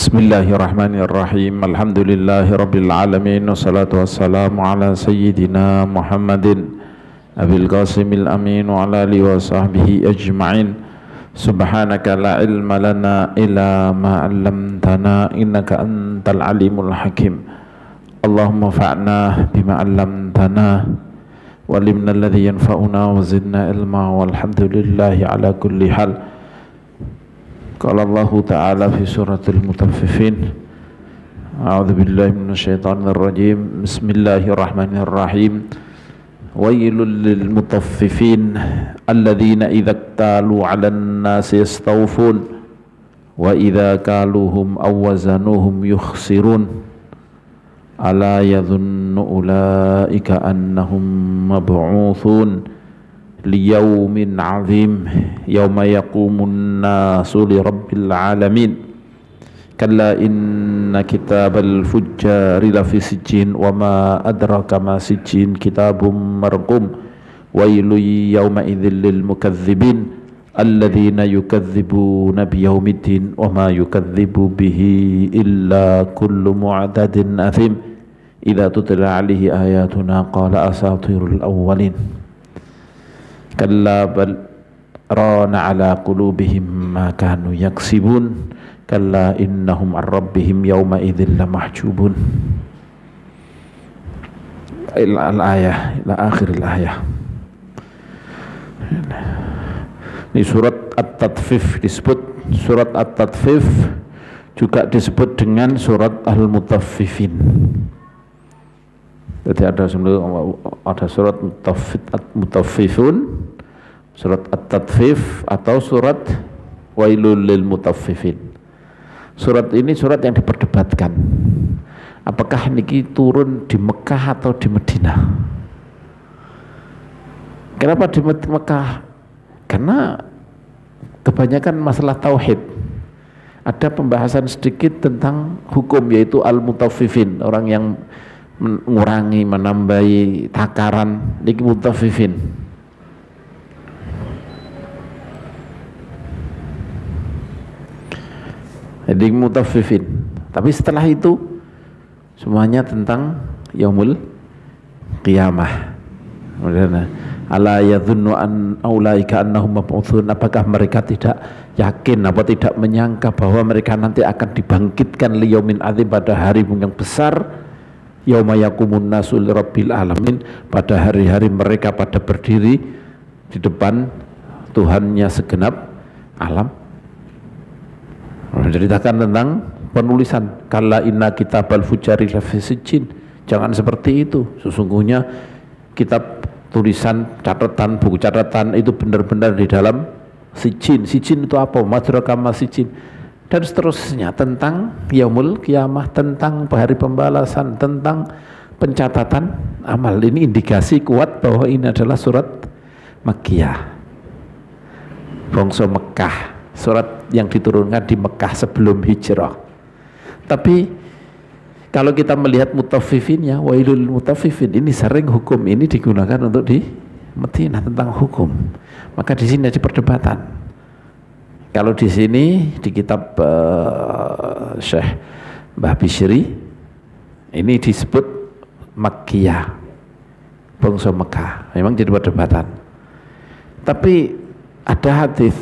Bismillahirrahmanirrahim. Alhamdulillahi alamin. Wassalatu wassalamu ala sayyidina Muhammadin Abil Qasimil Amin wa ala alihi wa sahbihi ajma'in. Subhanaka la ilma lana illa ma 'allamtana innaka antal alimul hakim. Allahumma fa'na bima 'allamtana wa 'allimna alladhi yanfa'una wa zidna ilma walhamdulillahi ala kulli hal. Qala Allah Ta'ala fi suratul Mutaffifin. A'udzu billahi minasyaitonir rajim. Bismillahirrahmanirrahim. Wailul lil mutaffifin alladzina idza iktalu 'alan nasi yastawfun wa idza kaluhum aw wazanuhum yukhsirun. Ala yadhunnu ulaika annahum mab'utsun liyaumin azim yauma yaqumun nasu li rabbil alamin. Kalla inna kitabal fujjari lafi sijjin wa ma adraka ma sijjin kitabum marqum wailu yauma idzil lil mukadzibin alladzina yukadzibuna biyaumiddin wa ma yukadzibu bihi illa kullu mu'tadin athim idza tutla alaihi ayatuna qala asatirul awwalin. Kalla bal rana ala qulubihim ma kanu yaksibun kalla innahum an rabbihim yawma idzin lamahjubun. Ila al-ayah, ila akhir al-ayah. Ini surat At-Tatfif disebut surat At-Tatfif, juga disebut dengan surat Al-Mutaffifin. Jadi ada surat Mutaffifun, surat At-Tatfif atau surat Wailul lil Mutaffifin. Surat ini surat yang diperdebatkan. Apakah niki turun di Mekah atau di Madinah? Kenapa di Mekah? Karena kebanyakan masalah tauhid. Ada pembahasan sedikit tentang hukum, yaitu al-mutaffifin, orang yang mengurangi, menambahi takaran, niki mutaffifin. Jadi mutaffifin. Tapi setelah itu semuanya tentang yaumul qiyamah. Ala yadhunnu an aulaika annahum mab'utsun. Apakah mereka tidak yakin apa tidak menyangka bahwa mereka nanti akan dibangkitkan liyaumin azim, pada hari yang besar, yauma yaqumun nasu lirabbil alamin, pada hari-hari mereka pada berdiri di depan Tuhannya segenap alam. Menceritakan tentang penulisan, kalla inna kitabal fujari lafi sijjin. Jangan seperti itu, sesungguhnya kitab tulisan, catatan, buku catatan itu benar-benar di dalam sijjin. Sijjin itu apa? Madraka ma sijjin, dan seterusnya, tentang yaumul qiyamah, tentang hari pembalasan, tentang pencatatan amal. Ini indikasi kuat bahwa ini adalah surat Makkiyah, bangsa Mekah, surat yang diturunkan di Mekah sebelum hijrah. Tapi kalau kita melihat mutaffifinnya, wailul mutaffifin, ini sering hukum ini digunakan untuk di Madinah tentang hukum. Maka di sini ada perdebatan. Kalau di sini di kitab Syekh Mbah Bishri ini disebut Makkiyah, bangsa Mekah. Memang jadi perdebatan. Tapi ada hadis,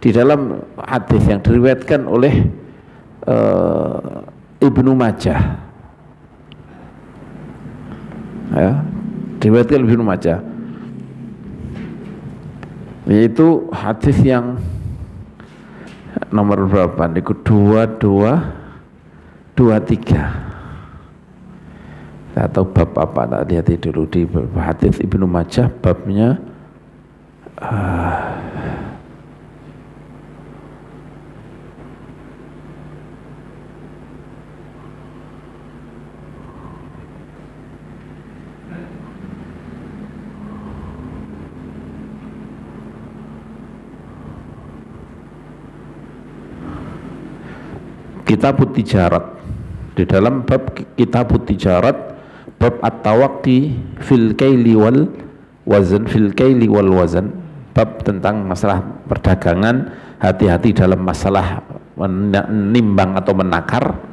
di dalam hadis yang diriwayatkan oleh Ibnu Majah, ya, diriwayatkan oleh Ibnu Majah, yaitu hadis yang nomor berapa? Niku 2223 atau bab apa? Tak lihat dulu di hadis Ibnu Majah, babnya Kitabut Tijarat. Di dalam bab Kitabut Tijarat, bab at-tawaqi fil kaili wal wazan, fil kaili wal wazan, bab tentang masalah perdagangan, hati-hati dalam masalah menimbang atau menakar.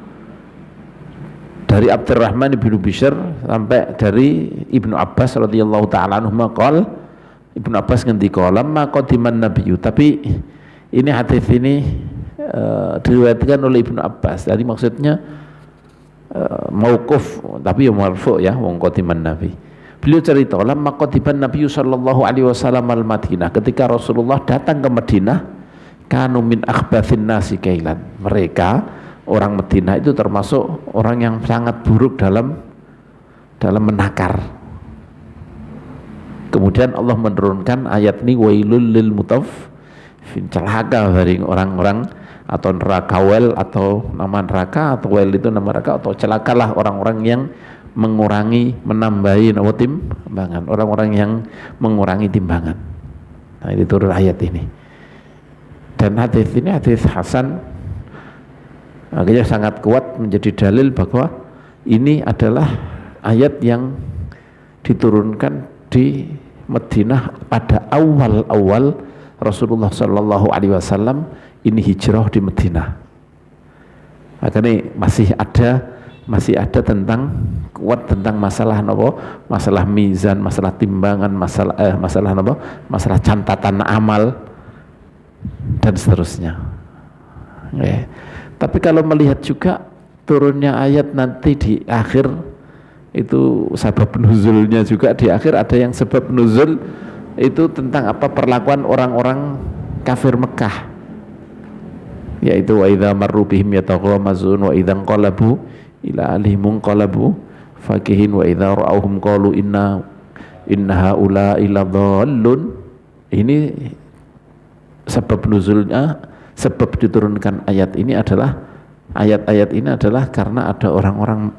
Dari Abdurrahman bin Bishr sampai dari Ibnu Abbas radhiyallahu taala anhu maqal, Ibnu Abbas ngendika lamma qadiman nabiyyu, tapi ini hadis ini diriwayatkan oleh Ibnu Abbas. Jadi maksudnya mauquf tapi ya marfu ya, wong qadiman nabi. Beliau cerita lamma qadiman nabiyyu sallallahu alaihi wasallam al-Madinah, ketika Rasulullah datang ke Madinah, kanu min akhbathin nasi kailan, mereka orang Madinah itu termasuk orang yang sangat buruk dalam menakar. Kemudian Allah menurunkan ayat ini, wailul lil mutaffifin, celaka bagi orang-orang atau neraka, wel atau nama neraka, atau wel itu nama neraka, atau celakalah orang-orang yang mengurangi, menambahi timbangan, orang-orang yang mengurangi timbangan. Nah, ini turun ayat ini. Dan hadis ini hadis hasan, akhirnya sangat kuat menjadi dalil bahwa ini adalah ayat yang diturunkan di Madinah pada awal-awal Rasulullah Shallallahu Alaihi Wasallam ini hijrah di Madinah. Makanya masih ada tentang kuat tentang masalah nopo, masalah mizan, masalah timbangan, masalah nopo, masalah catatan amal dan seterusnya. Ya. Tapi kalau melihat juga turunnya ayat nanti di akhir itu sebab nuzulnya juga di akhir ada yang sebab nuzul itu tentang apa, perlakuan orang-orang kafir Mekah, yaitu wa idza marru bihim yataghamazun wa idza qalabu ila ahlihim qalabu fakihin wa idza ra'awhum qalu inna haula ila dhallun. Ini sebab nuzulnya, sebab diturunkan ayat ini adalah ayat-ayat ini adalah karena ada orang-orang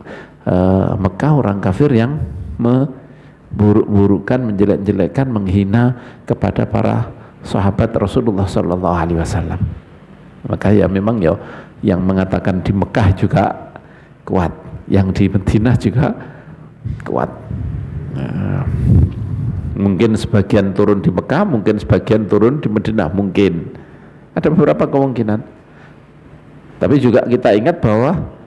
Mekah, orang kafir yang memburuk-burukkan, menjelek-jelekkan, menghina kepada para sahabat Rasulullah Sallallahu Alaihi Wasallam. Maka ya memang ya yang mengatakan di Mekah juga kuat, yang di Madinah juga kuat. Mungkin sebagian turun di Mekah, mungkin sebagian turun di Madinah, mungkin ada beberapa kemungkinan. Tapi juga kita ingat bahwa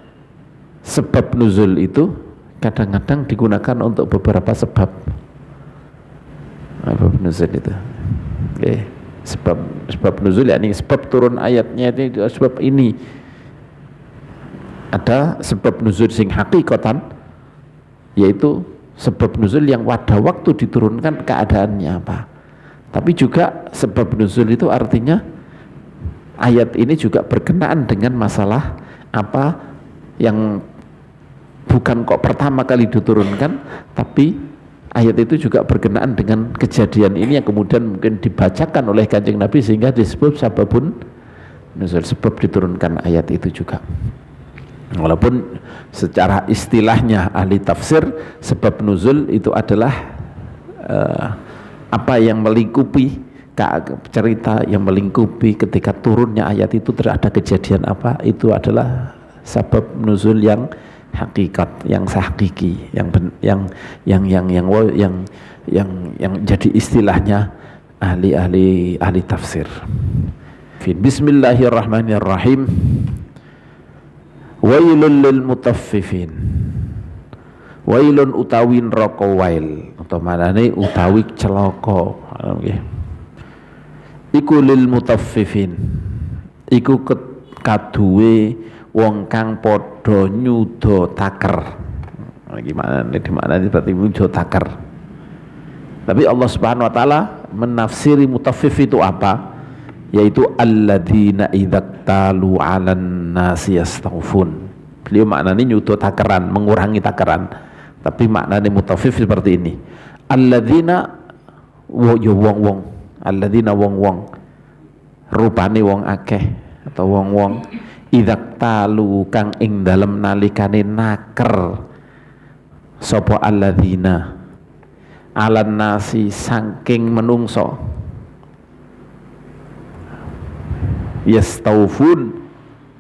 sebab nuzul itu kadang-kadang digunakan untuk beberapa sebab. Sebab nuzul itu, sebab nuzul yakni sebab turun ayatnya itu sebab ini. Ada sebab nuzul sing hakikatan, yaitu sebab nuzul yang pada waktu diturunkan keadaannya apa. Tapi juga sebab nuzul itu artinya ayat ini juga berkenaan dengan masalah apa yang bukan kok pertama kali diturunkan, tapi ayat itu juga berkenaan dengan kejadian ini yang kemudian mungkin dibacakan oleh Kanjeng Nabi sehingga disebut sababun nuzul, sebab diturunkan ayat itu juga. Walaupun secara istilahnya ahli tafsir, sebab nuzul itu adalah apa yang melingkupi cerita, yang melingkupi ketika turunnya ayat itu ada kejadian apa, itu adalah sebab nuzul yang hakikat, yang hakiki, yang jadi istilahnya ahli tafsir. Bismillahirrahmanirrahim. Wailul lil mutaffifin. Wailun utawi neraka wail, atau manane utawi celaka. Iku lil mutaffifin. Iku kaduwe wong kang padha nyuda taker. Gimana nih, dimana seperti nyuda taker. Tapi Allah Subhanahu wa taala menafsiri mutaffif itu apa? Yaitu alladzina idzaktalu 'alan nasi yastawfun. Beliau maknanya nyuda takeran, mengurangi takeran. Tapi maknanya mutaffif seperti ini. Alladzina wong-wong, alladzina wong-wong, rupane wong akeh atau wong-wong idzaktalu kang ing dalem nalikane naker sapa alladzina 'alan nasi saking menungso yastawfun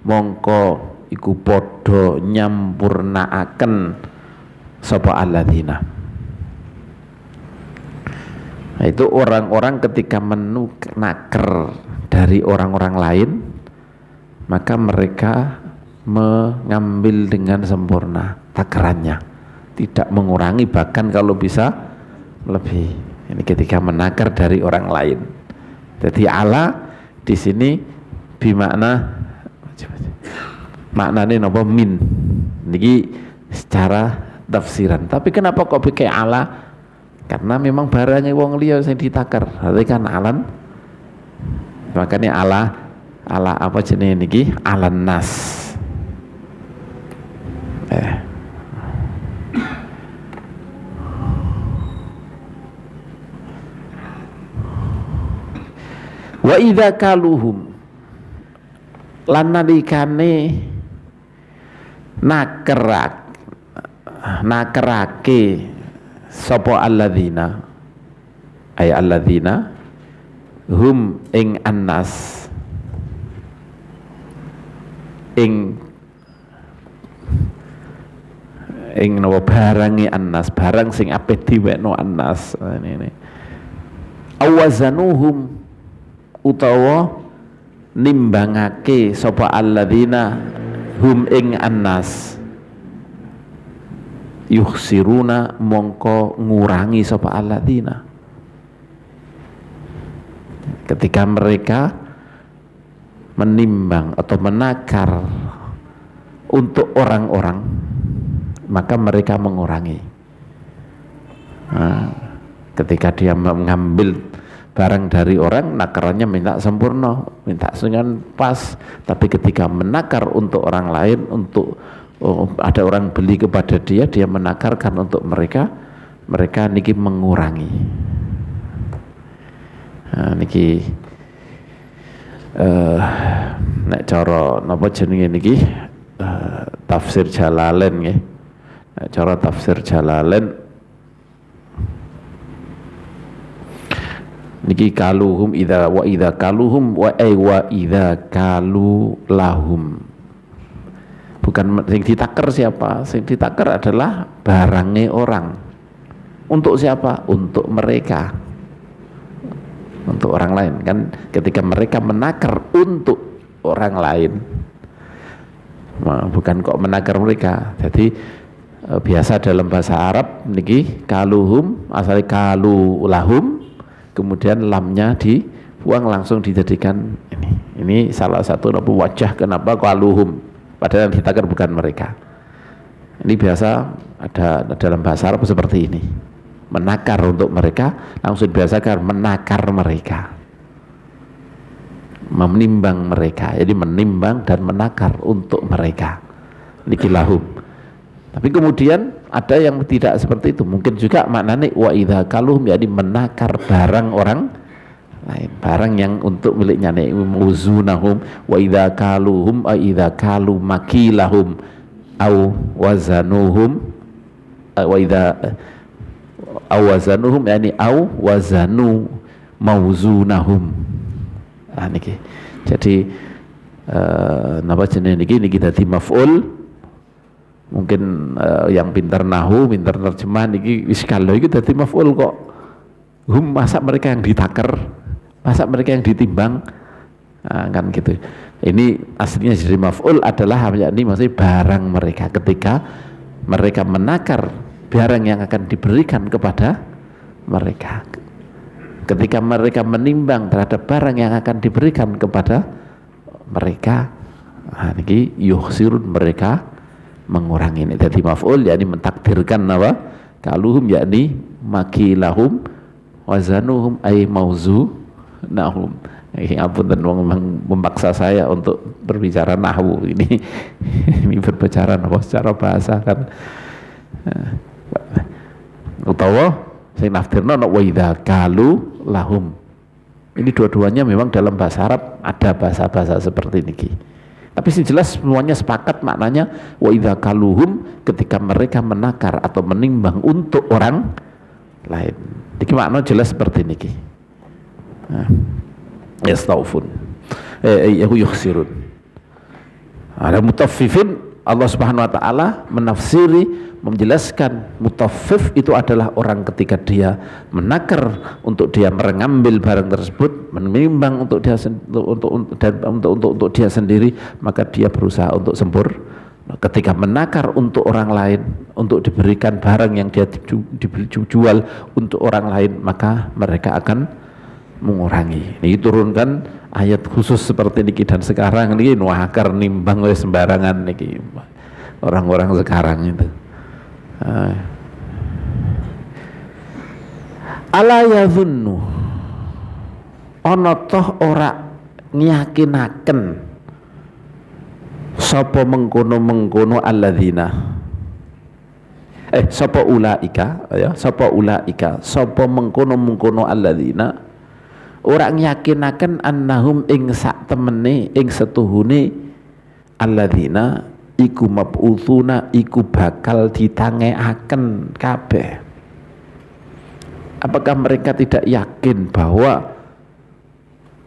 mongko iku padha nyampurnaaken sapa alladzina. Nah, itu orang-orang ketika menaker dari orang-orang lain, maka mereka mengambil dengan sempurna takarannya, tidak mengurangi, bahkan kalau bisa lebih. Ini ketika menakar dari orang lain. Jadi ala di sini bimakna maknanya napa min. Niki secara tafsiran. Tapi kenapa kok pakai ala? Karena memang barangnya wong liya sing ditakar. Berarti kan alan. Makanya ala apa jenis niki? Alan nas. Wa idza kaluhum lan nalikane nakerake sapa alladzina ay alladzina hum ing annas ing napa barangi annas, barang sing apik diwekno annas. Ini awazanuhum utawa nimbangake sapa alladzina hum ing annas yukhsiruna mongko ngurangi sapa alladzina ketika mereka menimbang atau menakar untuk orang-orang, maka mereka mengurangi. Nah, ketika dia mengambil barang dari orang, nakarannya minta sempurna, minta dengan pas. Tapi ketika menakar untuk orang lain, untuk ada orang beli kepada dia, dia menakarkan untuk mereka, mereka niki mengurangi. Nah, niki nek cara napa jenenge niki tafsir Jalalain nggih. Nek cara tafsir Jalalain niki kaluhum idza wa idza kaluhum wa idza kalu lahum. Bukan yang ditakar siapa? Yang ditakar adalah barangnya orang. Untuk siapa? Untuk mereka. Untuk orang lain kan, ketika mereka menakar untuk orang lain. Nah, bukan kok menakar mereka. Jadi biasa dalam bahasa Arab niki kaluhum asal kalu lahum, kemudian lamnya dibuang langsung dijadikan ini. Ini salah satu wajah kenapa kaluhum, padahal yang ditakar bukan mereka. Ini biasa ada dalam bahasa Arab seperti ini. Menakar untuk mereka langsung biasakan menakar mereka, menimbang mereka. Jadi menimbang dan menakar untuk mereka. Niki lahum. Tapi kemudian ada yang tidak seperti itu, mungkin juga maknanya wa idza kaluhum, jadi menakar barang orang lain, barang yang untuk miliknya, uzunahum wa idza kaluhum wa idza kalu makilahum au wazanuhum wa idza awazanuhum yani au wazanu mauzunahum. Nah niki jadi napa jenenge niki dadi maf'ul. Mungkin yang pintar nahu, pintar terjemah niki wis kalau iki dadi maf'ul kok. Masa mereka yang ditakar, masa mereka yang ditimbang, nah, kan gitu. Ini aslinya jadi maf'ul adalah yakni maksudnya barang mereka, ketika mereka menakar barang yang akan diberikan kepada mereka, ketika mereka menimbang terhadap barang yang akan diberikan kepada mereka. Nah, niki yukhsirun, mereka mengurangi. Ini jadi maf'ul, yakni mentakdirkan apa? Kaluhum yakni makilahum, wazanuhum ay mauzunahum. Ampun dan memaksa saya untuk berbicara nahwu ini. Ini berbicara apa secara bahasa kan. Utawa sing naftirna wa idza kalu lahum. Ini dua-duanya memang dalam bahasa Arab ada bahasa-bahasa seperti ini. Tapi sih jelas semuanya sepakat maknanya wa idza kaluhum, ketika mereka menakar atau menimbang untuk orang lain. Iki makna jelas seperti niki. Nah, yastaufun. Yukhsirun. Ada mutaffifin Allah Subhanahu wa taala menafsiri, menjelaskan mutaffif itu adalah orang ketika dia menakar untuk dia mengambil barang tersebut, menimbang untuk dia untuk dia sendiri, maka dia berusaha untuk ketika menakar untuk orang lain, untuk diberikan barang yang dia dijual untuk orang lain, maka mereka akan mengurangi. Ini turunkan ayat khusus seperti niki, dan sekarang ini nuhakar nimbang oleh sembarangan niki orang-orang sekarang itu. Ala yadhunnu ana toh ora ngiyakinaken sapa mengkono-mengkono alladzina sapa ulaika ya, sapa ulaika, sapa mengkono-mengkono alladzina ora ngiyakinaken annahum ing sak temene ing setuhune alladzina iku mab'utsuna iku bakal ditangekaken kabeh. Apakah mereka tidak yakin bahwa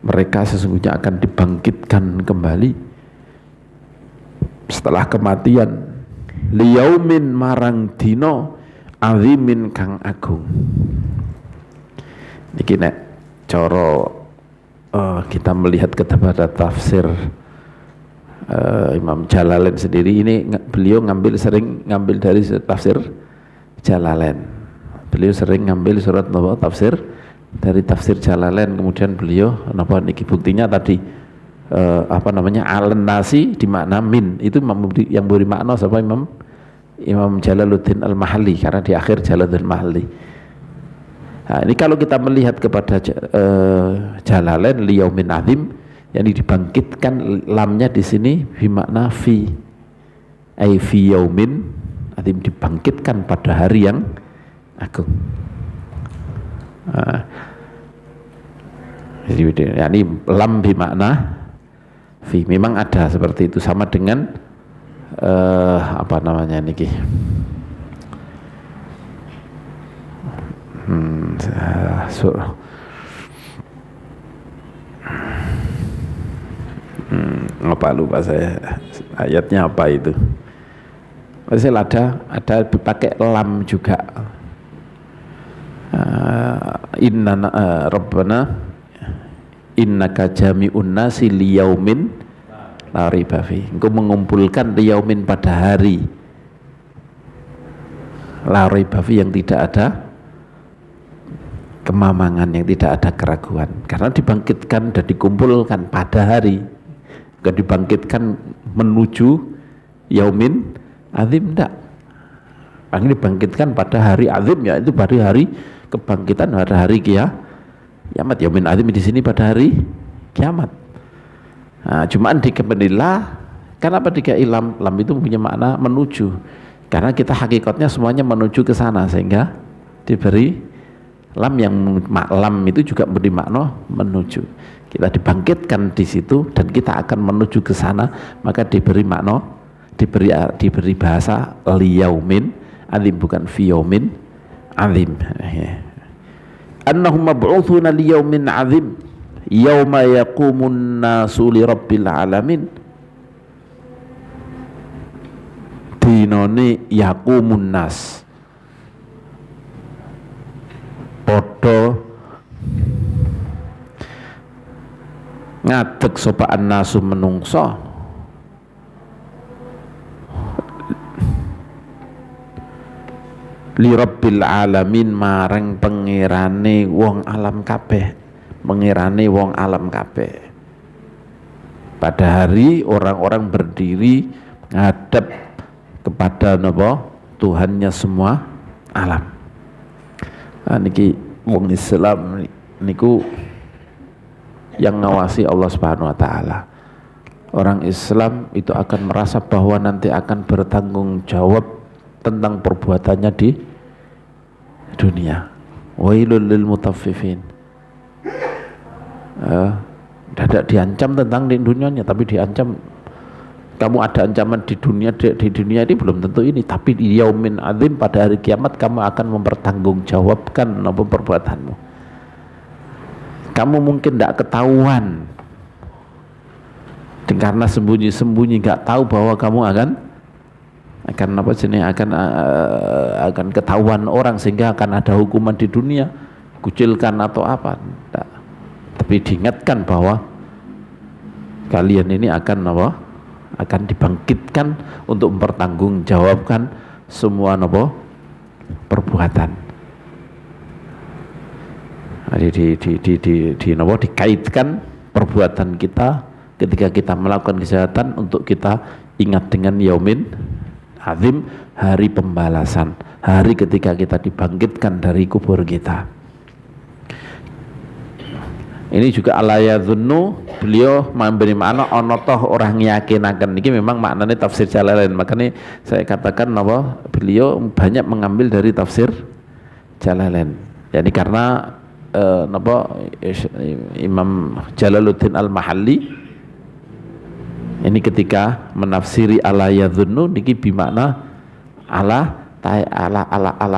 mereka sesungguhnya akan dibangkitkan kembali setelah kematian, liyaumin marang dino azimin kang agung. Niki nek cara kita melihat kepada tafsir Imam Jalalain sendiri, ini beliau sering ngambil dari tafsir Jalalain. Beliau sering ngambil surat tafsir dari tafsir Jalalain, kemudian beliau niki buktinya tadi alan nasi di makna min itu yang beri makna siapa? Imam Jalaluddin Al-Mahalli, karena di akhir Jalaluddin Al-Mahalli. Nah, ini kalau kita melihat kepada Jalalain liyaumin azim, yang dibangkitkan lamnya di sini bimakna fi, ai fi yaumin azim, dibangkitkan pada hari yang agung. Jadi ini lam bimakna fi, memang ada seperti itu, sama dengan apa namanya niki lupa saya ayatnya apa itu. Masih ada dipakai lam juga. Inna Rabbana innaka jami'un nasi liyaumin la raiba fi. Engkau mengumpulkan liyaumin pada hari la raiba fi, yang tidak ada kemamangan, yang tidak ada keraguan, karena dibangkitkan dan dikumpulkan pada hari, bukan dibangkitkan menuju yaumin azim, enggak. Ini dibangkitkan pada hari azim, yaitu pada hari kebangkitan, pada hari kiamat. Yaumin azim di sini pada hari kiamat. Nah, cuman dikembalilah, kenapa dikai lam? Lam itu punya makna menuju, karena kita hakikatnya semuanya menuju ke sana, sehingga diberi lam, yang lam itu juga beri makna menuju. Kita dibangkitkan di situ dan kita akan menuju ke sana, maka diberi makna, diberi bahasa liyaumin azim, bukan fi yaumin azim. Annahum mab'utsuna liyaumin azim yauma yaqumun nasu li rabbil alamin. Dinone yaqumun nas, podo ngadeg sapa nasu menungso li rabbil alamin, marang pengirane wong alam kabeh, pengirane wong alam kabeh. Pada hari orang-orang berdiri ngadep kepada napa? Tuhannya semua alam. Nah, niki wong Islam niku yang ngawasi Allah Subhanahu wa taala. Orang Islam itu akan merasa bahwa nanti akan bertanggung jawab tentang perbuatannya di dunia. Wailul lil mutaffifin. Tidak diancam tentang di dunianya, tapi diancam, kamu ada ancaman di dunia ini belum tentu ini, tapi di yaumin azim, pada hari kiamat kamu akan mempertanggungjawabkan apa perbuatanmu. Kamu mungkin tidak ketahuan, dan karena sembunyi-sembunyi nggak tahu bahwa kamu akan akan apa jenis akan ketahuan orang sehingga akan ada hukuman di dunia, kucilkan atau apa. Tidak. Tapi diingatkan bahwa kalian ini akan apa? Akan dibangkitkan untuk mempertanggungjawabkan semua apa? Perbuatan. Di apa? Dikaitkan perbuatan kita ketika kita melakukan kejahatan untuk kita ingat dengan yaumin azim, hari pembalasan, hari ketika kita dibangkitkan dari kubur kita. Ini juga ala yadhunnu, beliau memberi makna ono toh orang yakinaken. Ini memang maknanya tafsir Jalalain. Makanya saya katakan bahwa beliau banyak mengambil dari tafsir Jalalain. Jadi karena Imam Jalaluddin Al-Mahalli ini ketika menafsiri ala yadhunnu niki bimakna ala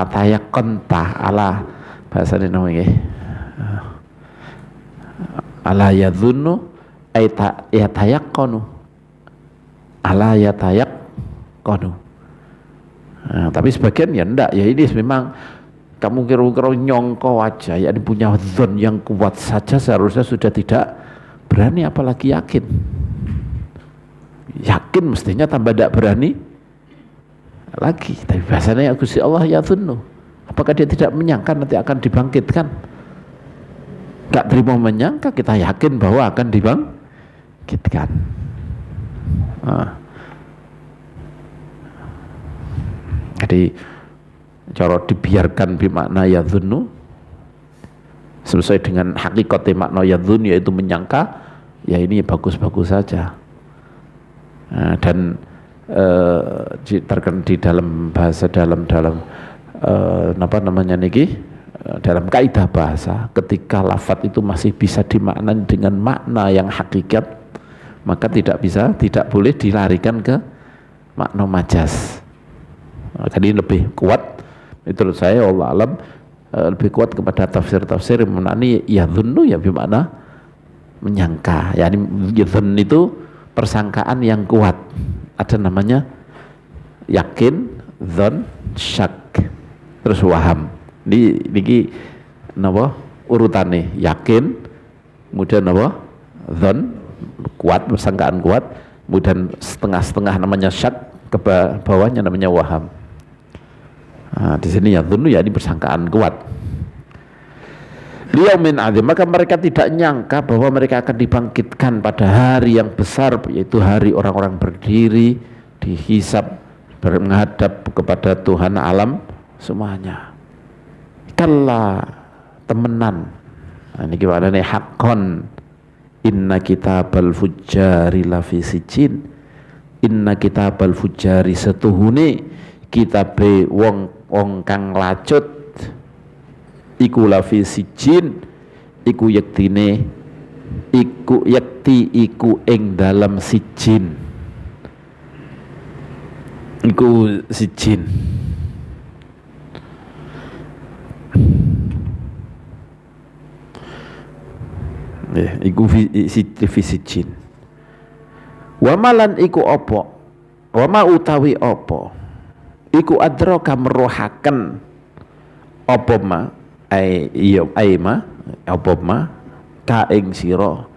tayaqqanta, ala bahasane namanya ala yadhunnu ay yatayaqqanu, ala yatayaqqanu. Nah, tapi sebagian ya enggak, ya ini memang kamu kira-kira nyongko aja, ya ini punya dzon yang kuat saja seharusnya sudah tidak berani, apalagi yakin. Yakin mestinya tambah tidak berani lagi. Tapi bahasanya Gusti Allah yadhunnu, apakah dia tidak menyangka nanti akan dibangkitkan? Gak terima menyangka, kita yakin bahwa akan dibangkitkan. Jadi cara dibiarkan bimakna yadhunnu sesuai dengan hakikatnya makna yadhun, yaitu menyangka, ya ini bagus-bagus saja. Dan terkena di dalam bahasa dalam apa namanya niki, dalam kaidah bahasa, ketika lafadz itu masih bisa dimaknai dengan makna yang hakikat, maka tidak boleh dilarikan ke makna majas. Jadi lebih kuat, itu menurut saya Allah alam, lebih kuat kepada tafsir-tafsir yang mengenai yadhunnu ya bermakna menyangka. Yani yadhun itu persangkaan yang kuat. Ada namanya yakin, dzan, syak, terus waham. Niki napa urutane? Yakin, kemudian napa? Dzan, kuat, persangkaan kuat, kemudian setengah-setengah namanya syak, ke bawahnya namanya waham. Nah, di sini ya dzunnu, ya ini persangkaan kuat. Liyaumin azim, maka mereka tidak nyangka bahwa mereka akan dibangkitkan pada hari yang besar, yaitu hari orang-orang berdiri dihisab, menghadap kepada Tuhan alam semuanya. Kalla, temenan. Nah, ini gimana nih? Haqqan inna kitabal fujjari lafi sijin, inna kitabal fujjari setuhune kitabe wong kang lacut iku lafi sijin, iku yektine iku yekti iku ing dalam sijin, iku sijin. Iku fi sijin. Wa malan iku apa? Wa ma utawi apa? Iku adraka merohaken apa ma apa ma ka ing sira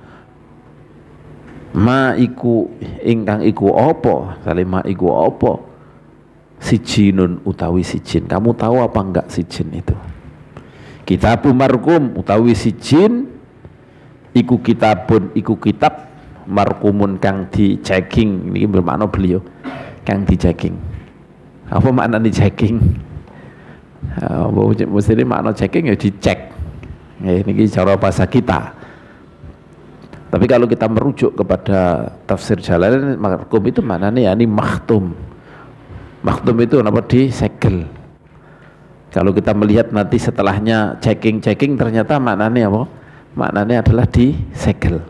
ma iku ingkang iku apa, salima iku apa, sijinun utawi sijin. Kamu tahu apa enggak sijin itu? Kitabu markum utawi sijin iku kitabun, iku kitab markumun kang di checking. Ini bermakna beliau kang di checking. Apa makna di checking? Mesti makna checking ya dicek. Ini cara bahasa kita. Tapi kalau kita merujuk kepada tafsir Jalalain, markum itu maknanya ini makhtum. Makhtum itu apa? Disegel. Kalau kita melihat nanti setelahnya checking ternyata maknanya apa? Maknanya adalah disegel.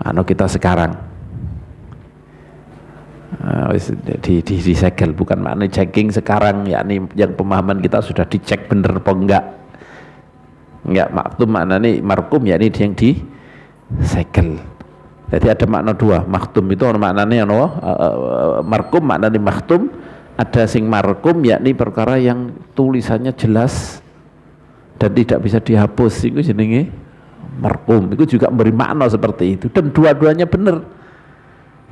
Kita sekarang disegel, bukan maknanya checking sekarang, yakni yang pemahaman kita sudah dicek bener apa enggak, maksud maknanya markum yakni yang disegel. Jadi ada makna dua, maktum itu maknanya markum, maknanya maktum. Ada sing markum yakni perkara yang tulisannya jelas dan tidak bisa dihapus, itu jenenge markum. Itu juga memberi makna seperti itu, dan dua-duanya benar.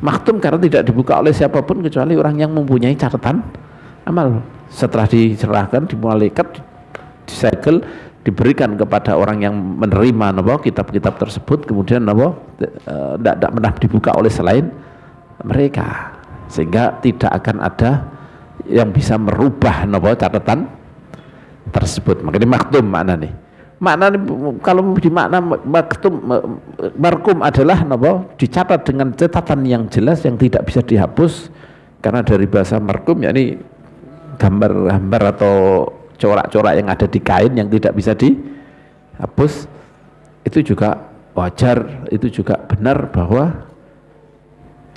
Maktum karena tidak dibuka oleh siapapun kecuali orang yang mempunyai catatan amal. Setelah diserahkan di malaikat, disegel, diberikan kepada orang yang menerima kitab-kitab tersebut, kemudian tidak pernah dibuka oleh selain mereka, sehingga tidak akan ada yang bisa merubah catatan tersebut. Makanya maktum maknanya. Maknanya kalau di makna maktum markum adalah dicatat dengan catatan yang jelas yang tidak bisa dihapus, karena dari bahasa markum yakni gambar-gambar atau corak-corak yang ada di kain yang tidak bisa dihapus. Itu juga wajar, itu juga benar bahwa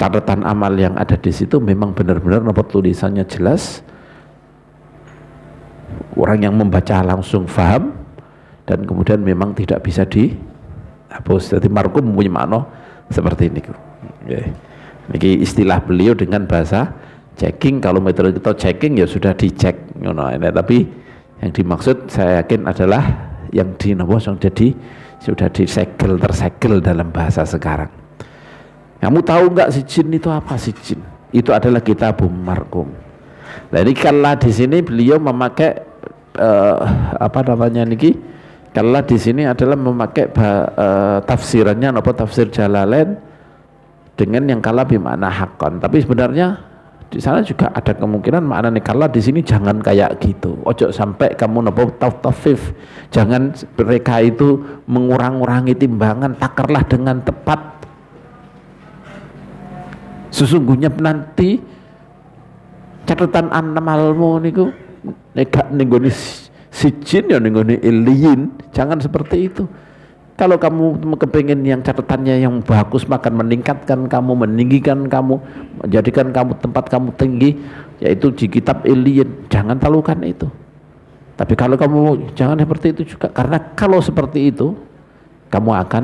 catatan amal yang ada di situ memang benar-benar tulisannya jelas, orang yang membaca langsung paham, dan kemudian memang tidak bisa dihapus. Jadi markum mempunyai makna seperti ini. Ini istilah beliau dengan bahasa checking. Kalau metode kita checking ya sudah dicek, tapi yang dimaksud saya yakin adalah yang sudah disegel, tersegel dalam bahasa sekarang. Kamu tahu nggak sijin itu apa? Sijin itu adalah kitabum markum. Nah ini kalau di sini beliau memakai kalau di sini adalah memakai tafsirannya tafsir Jalalain dengan yang kala bermakna hakon. Tapi sebenarnya di sana juga ada kemungkinan maknanya kala di sini jangan kayak gitu. Ojo sampai kamu tafif. Jangan mereka itu mengurang-urangi timbangan, takarlah dengan tepat. Sesungguhnya nanti catatan amalmu niku nek ninggone sijin ya ninggone iliyin. Jangan seperti itu. Kalau kamu kepengen yang catatannya yang bagus, makan meningkatkan kamu, meninggikan kamu, menjadikan kamu tempat kamu tinggi, yaitu di kitab iliyin, jangan talukan itu. Tapi kalau kamu jangan seperti itu juga, karena kalau seperti itu kamu akan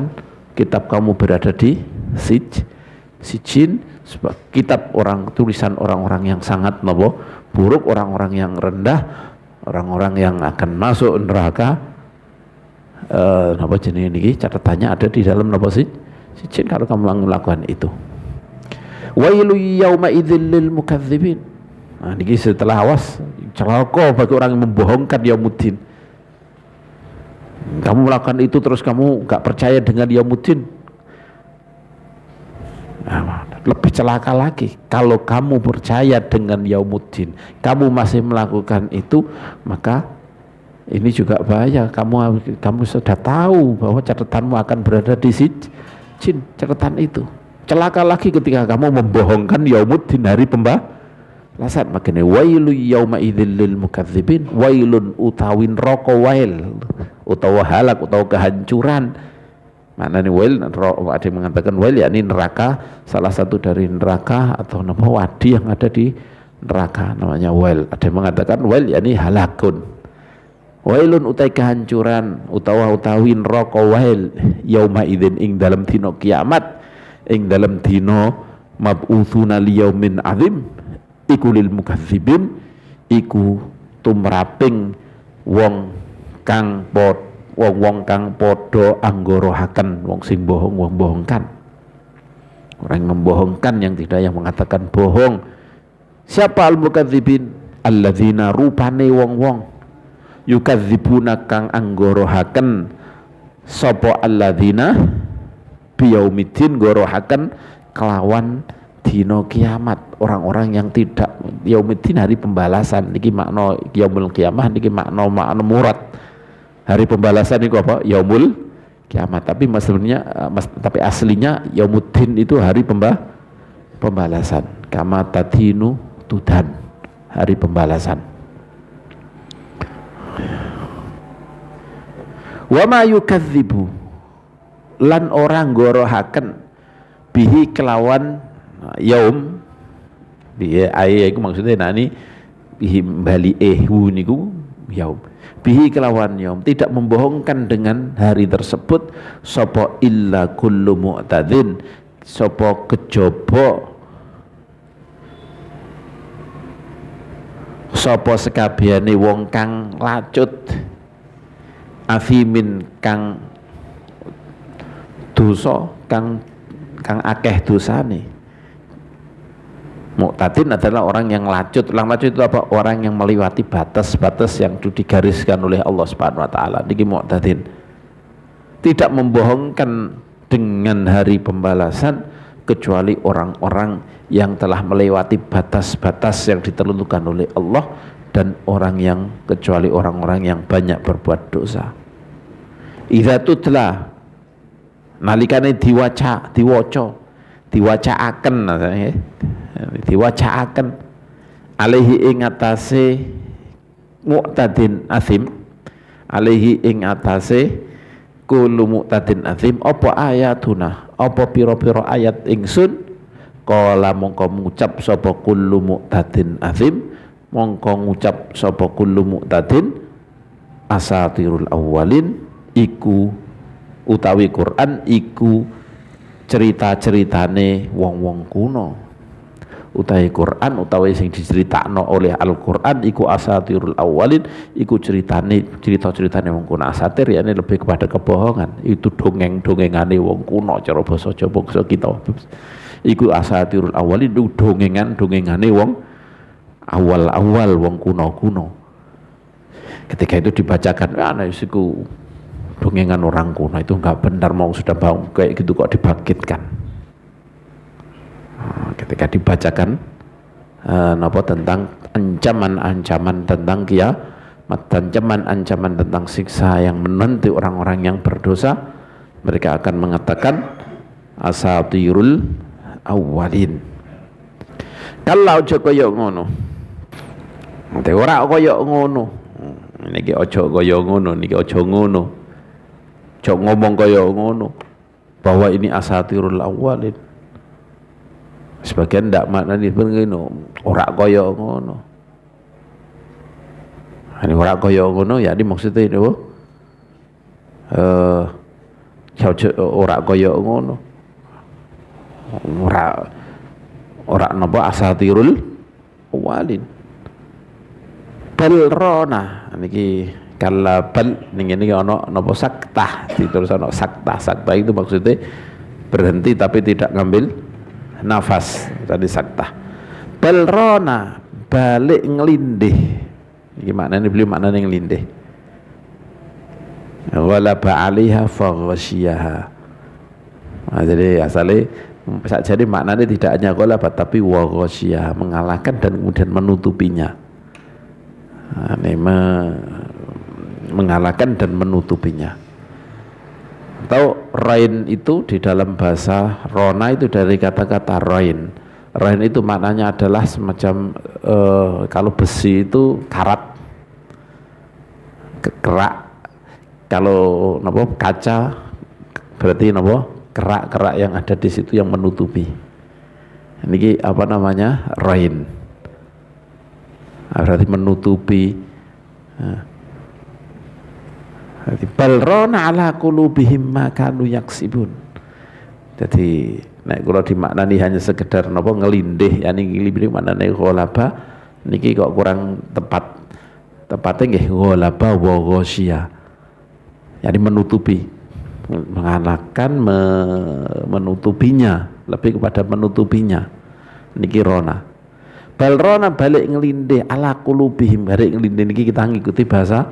kitab kamu berada di sijin, kitab tulisan orang-orang yang sangat buruk, orang-orang yang rendah, orang-orang yang akan masuk neraka. Jenis ini catatannya ada di dalam sijin kalau kamu melakukan itu. Wailu yauma idzil lil mukadzibin. Nah niki setelah awas celaka bagi orang yang membohongkan yaumuddin. Kamu melakukan itu terus kamu gak percaya dengan yaumuddin. Nah, lebih celaka lagi kalau kamu percaya dengan yaumuddin, kamu masih melakukan itu, maka ini juga bahaya. Kamu sudah tahu bahwa catatanmu akan berada di sijin, catatan itu. Celaka lagi ketika kamu membohongkan yaumuddin, hari pembalasan. Makanya wailu yauma idzil lil mukadzibin, wailun utawin roko wail, utawa halak, utawa kehancuran. Maknanya wail, ada yang mengatakan wail yakni neraka, salah satu dari neraka atau wadi yang ada di neraka namanya wail. Ada yang mengatakan wail yakni halakun. Wailun utai kehancuran, utawi neraka wail yauma idzin ing dalam dina kiamat, ing dalam dina mab'utsuna liyaumin azim, iku lil mukadzibin, iku tumraping wong kang podo anggorohaken, wong sing bohongkan, orang yang membohongkan, yang mengatakan bohong. Siapa al-mukadzibin? Alladzina rupane wong-wong yukadzibuna kang anggorohaken sapa alladzina biyaumiddin, gorohaken kelawan dina kiamat, orang-orang yang tidak yaumiddin, hari pembalasan. Niki makna yaumul kiamah, niki makna murad. Hari pembalasan itu apa? Yaumul kiamat. Tapi tapi aslinya yaumuddin itu hari pembalasan. Kama tadinu tudan, hari pembalasan. Wa ma yukadzibu, lan orang gorohaken bihi kelawan yaum, bihi ayat itu maksudnya nani bihi bali niku yaum, bihi kelawan yaum, tidak membohongkan dengan hari tersebut sapa illa kullu mu'tadin, sapa kejaba sapa sekabehane wong kang lacut afimin kang dosa kang akeh dosane. Mu'tadin adalah orang yang lacut. Orang lacut itu apa? Orang yang melewati batas-batas yang digariskan oleh Allah Subhanahu wa taala. Niki mu'tadin. Tidak membohongkan dengan hari pembalasan kecuali orang-orang yang telah melewati batas-batas yang ditentukan oleh Allah, dan kecuali orang-orang yang banyak berbuat dosa. Idza tutla nalikane diwacaaken alaihi ing atase mu'tadin azim, alaihi ing atase kullu mu'tadin azim apa ayatuna, apa pira-pira ayat ingsun, qala mongko ngucap sapa kullu mu'tadin azim, mongko ngucap sapa kullu mu'tadin asatirul awwalin, iku utawi Quran iku cerita-ceritane wong-wong kuno. Utawi Quran utawi sing diceritakno oleh Al-Quran iku asatirul awwalin, iku cerita-ceritane wong kuno. Asatir ya ini lebih kepada kebohongan, itu dongeng-dongengane wong kuno cara basa Jawa basa kita. Iku asatirul awwalin, itu dongengane wong awal-awal, wong kuno-kuno. Ketika itu dibacakan, iku dongengan orang kuno, itu enggak benar, mau sudah bangun kayak gitu kok dibangkitkan. Ketika dibacakan tentang ancaman-ancaman tentang kiamat, ancaman tentang siksa yang menanti orang-orang yang berdosa, mereka akan mengatakan asatirul awwalin. Kalau aja kaya ngono, ora kaya ngono, niki aja kaya ngono, niki aja ngono, aja ngomong kaya ngono bahwa ini asatirul awwalin. Sebagian ndak maknani ngono, ora kaya ngono. Ini ora kaya ngono ya, ini maksudnya ini ora kaya ngono. Ora napa asatirul awalin. Balrona niki kalabal ning ngene ana napa saktah, ditulis ana saktah. Saktah itu maksudnya berhenti tapi tidak ngambil nafas, tadi saktah. Balrona balik ngelindih, ini maknanya beliau maknanya ngelindih. Wala ba'aliha faghasyiyaha. Nah, jadi asalnya jadi maknanya tidak hanya ghalaba tapi waghasyiyaha, mengalahkan dan kemudian menutupinya. Nah, ini mengalahkan dan menutupinya. Atau rain itu di dalam bahasa rona itu dari kata-kata rain. Rain itu maknanya adalah semacam kalau besi itu karat, kerak. Kalau kaca berarti kerak-kerak yang ada di situ yang menutupi. Ini apa namanya? Rain. Berarti menutupi. Balrona ala qulubihim ma kanu yaksibun. Jadi nek kula dimaknani hanya sekedar napa ngelindih, yani ngelindih maknane ghalaba niki kok kurang tepat. Tepatnya nggih ghalaba wa ghasyiya. Yani menutupi, mengalahkan, menutupinya, lebih kepada menutupinya. Niki rona. Balrona balik ngelindih ala qulubihim, balik ngelindih niki kita ngikuti bahasa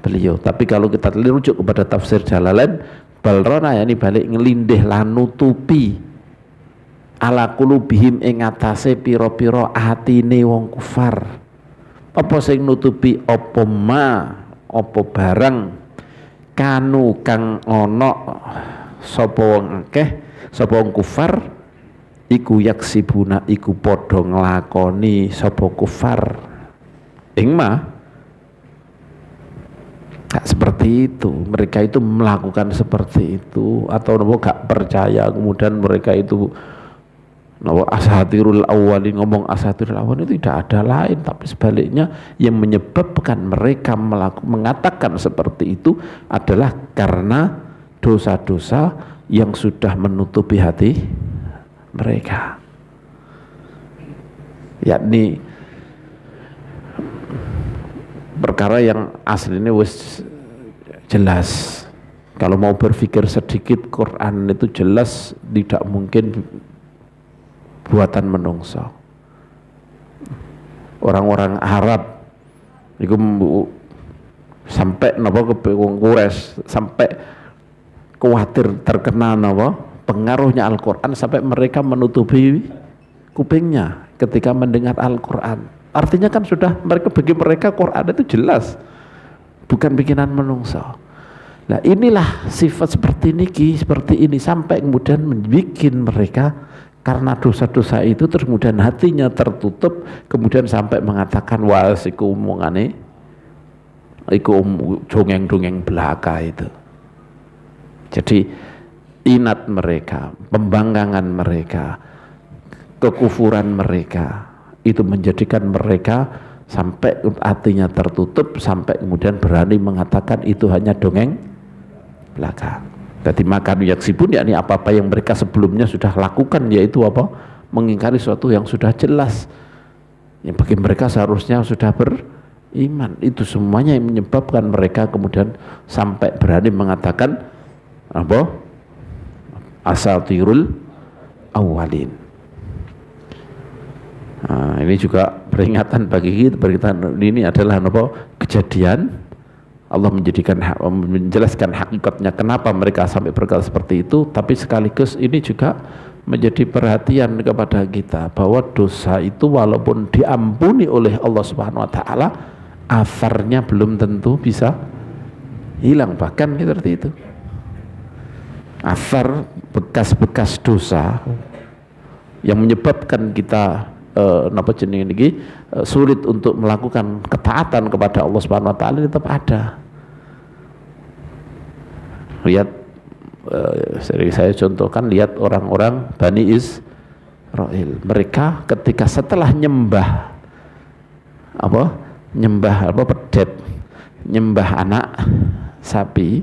beliau. Tapi kalau kita rujuk kepada tafsir Jalalain, balrona yani balik ngelindih lan nutupi ala qulubihim ing atase pira-pira atine wong kufar. Apa sing nutupi? Apa barang kanu kang ana sapa wong akeh, sapa wong kufar iku yaksibuna, iku padha nglakoni sapa kufar ing gak seperti itu, mereka itu melakukan seperti itu, atau gak percaya kemudian mereka itu asatirul awalin, ngomong asatirul awalin itu tidak ada lain tapi sebaliknya yang menyebabkan mereka mengatakan seperti itu adalah karena dosa-dosa yang sudah menutupi hati mereka, yakni perkara yang aslinya wis jelas. Kalau mau berpikir sedikit, Quran itu jelas tidak mungkin buatan menungso. Orang-orang Arab itu sampai napa ke Quraisy sampai khawatir terkena napa pengaruhnya Al-Quran, sampai mereka menutupi kupingnya ketika mendengar Al-Quran. Artinya kan sudah bagi mereka Quran itu jelas bukan bikinan menungso. Nah inilah sifat seperti ini sampai kemudian membuat mereka karena dosa-dosa itu terus kemudian hatinya tertutup, kemudian sampai mengatakan wah siku omongane iku dongeng-dongeng belaka itu. Jadi inat mereka, pembangkangan mereka, kekufuran mereka itu menjadikan mereka sampai hatinya tertutup, sampai kemudian berani mengatakan itu hanya dongeng belaka. Jadi makan yaksibun, yakni apa-apa yang mereka sebelumnya sudah lakukan, yaitu apa? Mengingkari sesuatu yang sudah jelas, yang bagi mereka seharusnya sudah beriman. Itu semuanya yang menyebabkan mereka kemudian sampai berani mengatakan apa? Asatirul awalin. Nah, ini juga peringatan bagi kita. Ini adalah apa? Kejadian Allah menjelaskan hakikatnya kenapa mereka sampai berkata seperti itu, tapi sekaligus ini juga menjadi perhatian kepada kita bahwa dosa itu walaupun diampuni oleh Allah Subhanahu wa taala, asarnya belum tentu bisa hilang, bahkan seperti itu. Asar bekas-bekas dosa yang menyebabkan kita sulit untuk melakukan ketaatan kepada Allah Subhanahu wa taala tetap ada. Lihat saya contohkan, lihat orang-orang Bani Israil. Mereka ketika setelah nyembah pedet, nyembah anak sapi,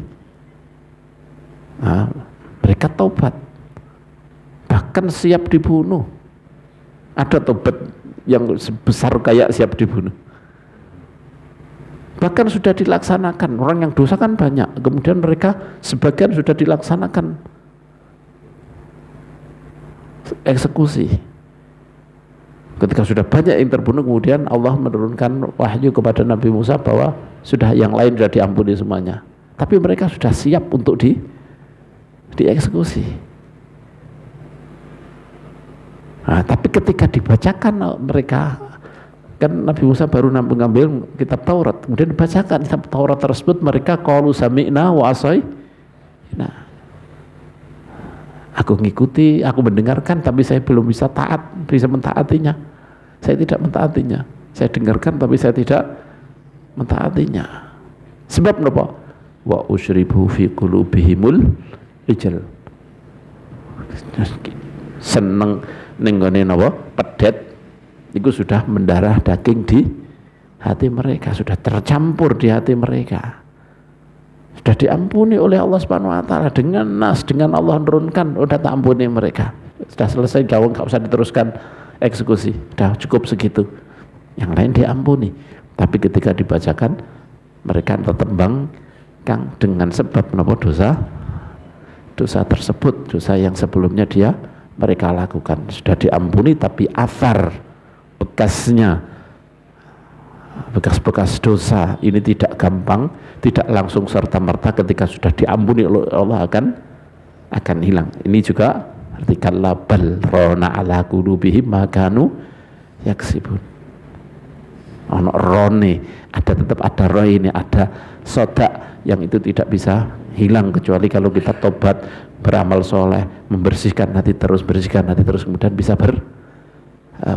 mereka taubat, bahkan siap dibunuh. Ada taubat yang sebesar kayak siap dibunuh, bahkan sudah dilaksanakan. Orang yang dosa kan banyak, kemudian mereka sebagian sudah dilaksanakan eksekusi. Ketika sudah banyak yang terbunuh, kemudian Allah menurunkan wahyu kepada Nabi Musa bahwa sudah yang lain sudah diampuni semuanya, tapi mereka sudah siap untuk dieksekusi. Nah, tapi ketika dibacakan mereka, kan Nabi Musa baru mengambil kitab Taurat, kemudian dibacakan kitab Taurat tersebut, mereka qalu sami'na wa asaina. Aku ngikuti, aku mendengarkan, tapi saya belum bisa mentaatinya. Saya tidak mentaatinya. Saya dengarkan tapi saya tidak mentaatinya. Sebab apa? Wa usyribu fi qulubihimul ijal. Seneng nenggone napa? Pedet itu sudah mendarah daging di hati mereka, sudah tercampur di hati mereka. Sudah diampuni oleh Allah Subhanahu wa taala dengan Allah menurunkan, udah tak ampuni mereka. Sudah selesai gawang, enggak usah diteruskan eksekusi. Sudah cukup segitu. Yang lain diampuni. Tapi ketika dibacakan mereka tetap bangkang dengan sebab napa dosa tersebut, dosa yang sebelumnya mereka lakukan sudah diampuni, tapi asar bekasnya, bekas-bekas dosa ini tidak gampang, tidak langsung serta-merta ketika sudah diampuni oleh Allah akan hilang. Ini juga artikan labal rona ala qulubihim ma kanu yaksibun. Ono rone, tetap ada roh ini, ada sodak yang itu tidak bisa hilang kecuali kalau kita tobat, beramal soleh, membersihkan hati terus, kemudian bisa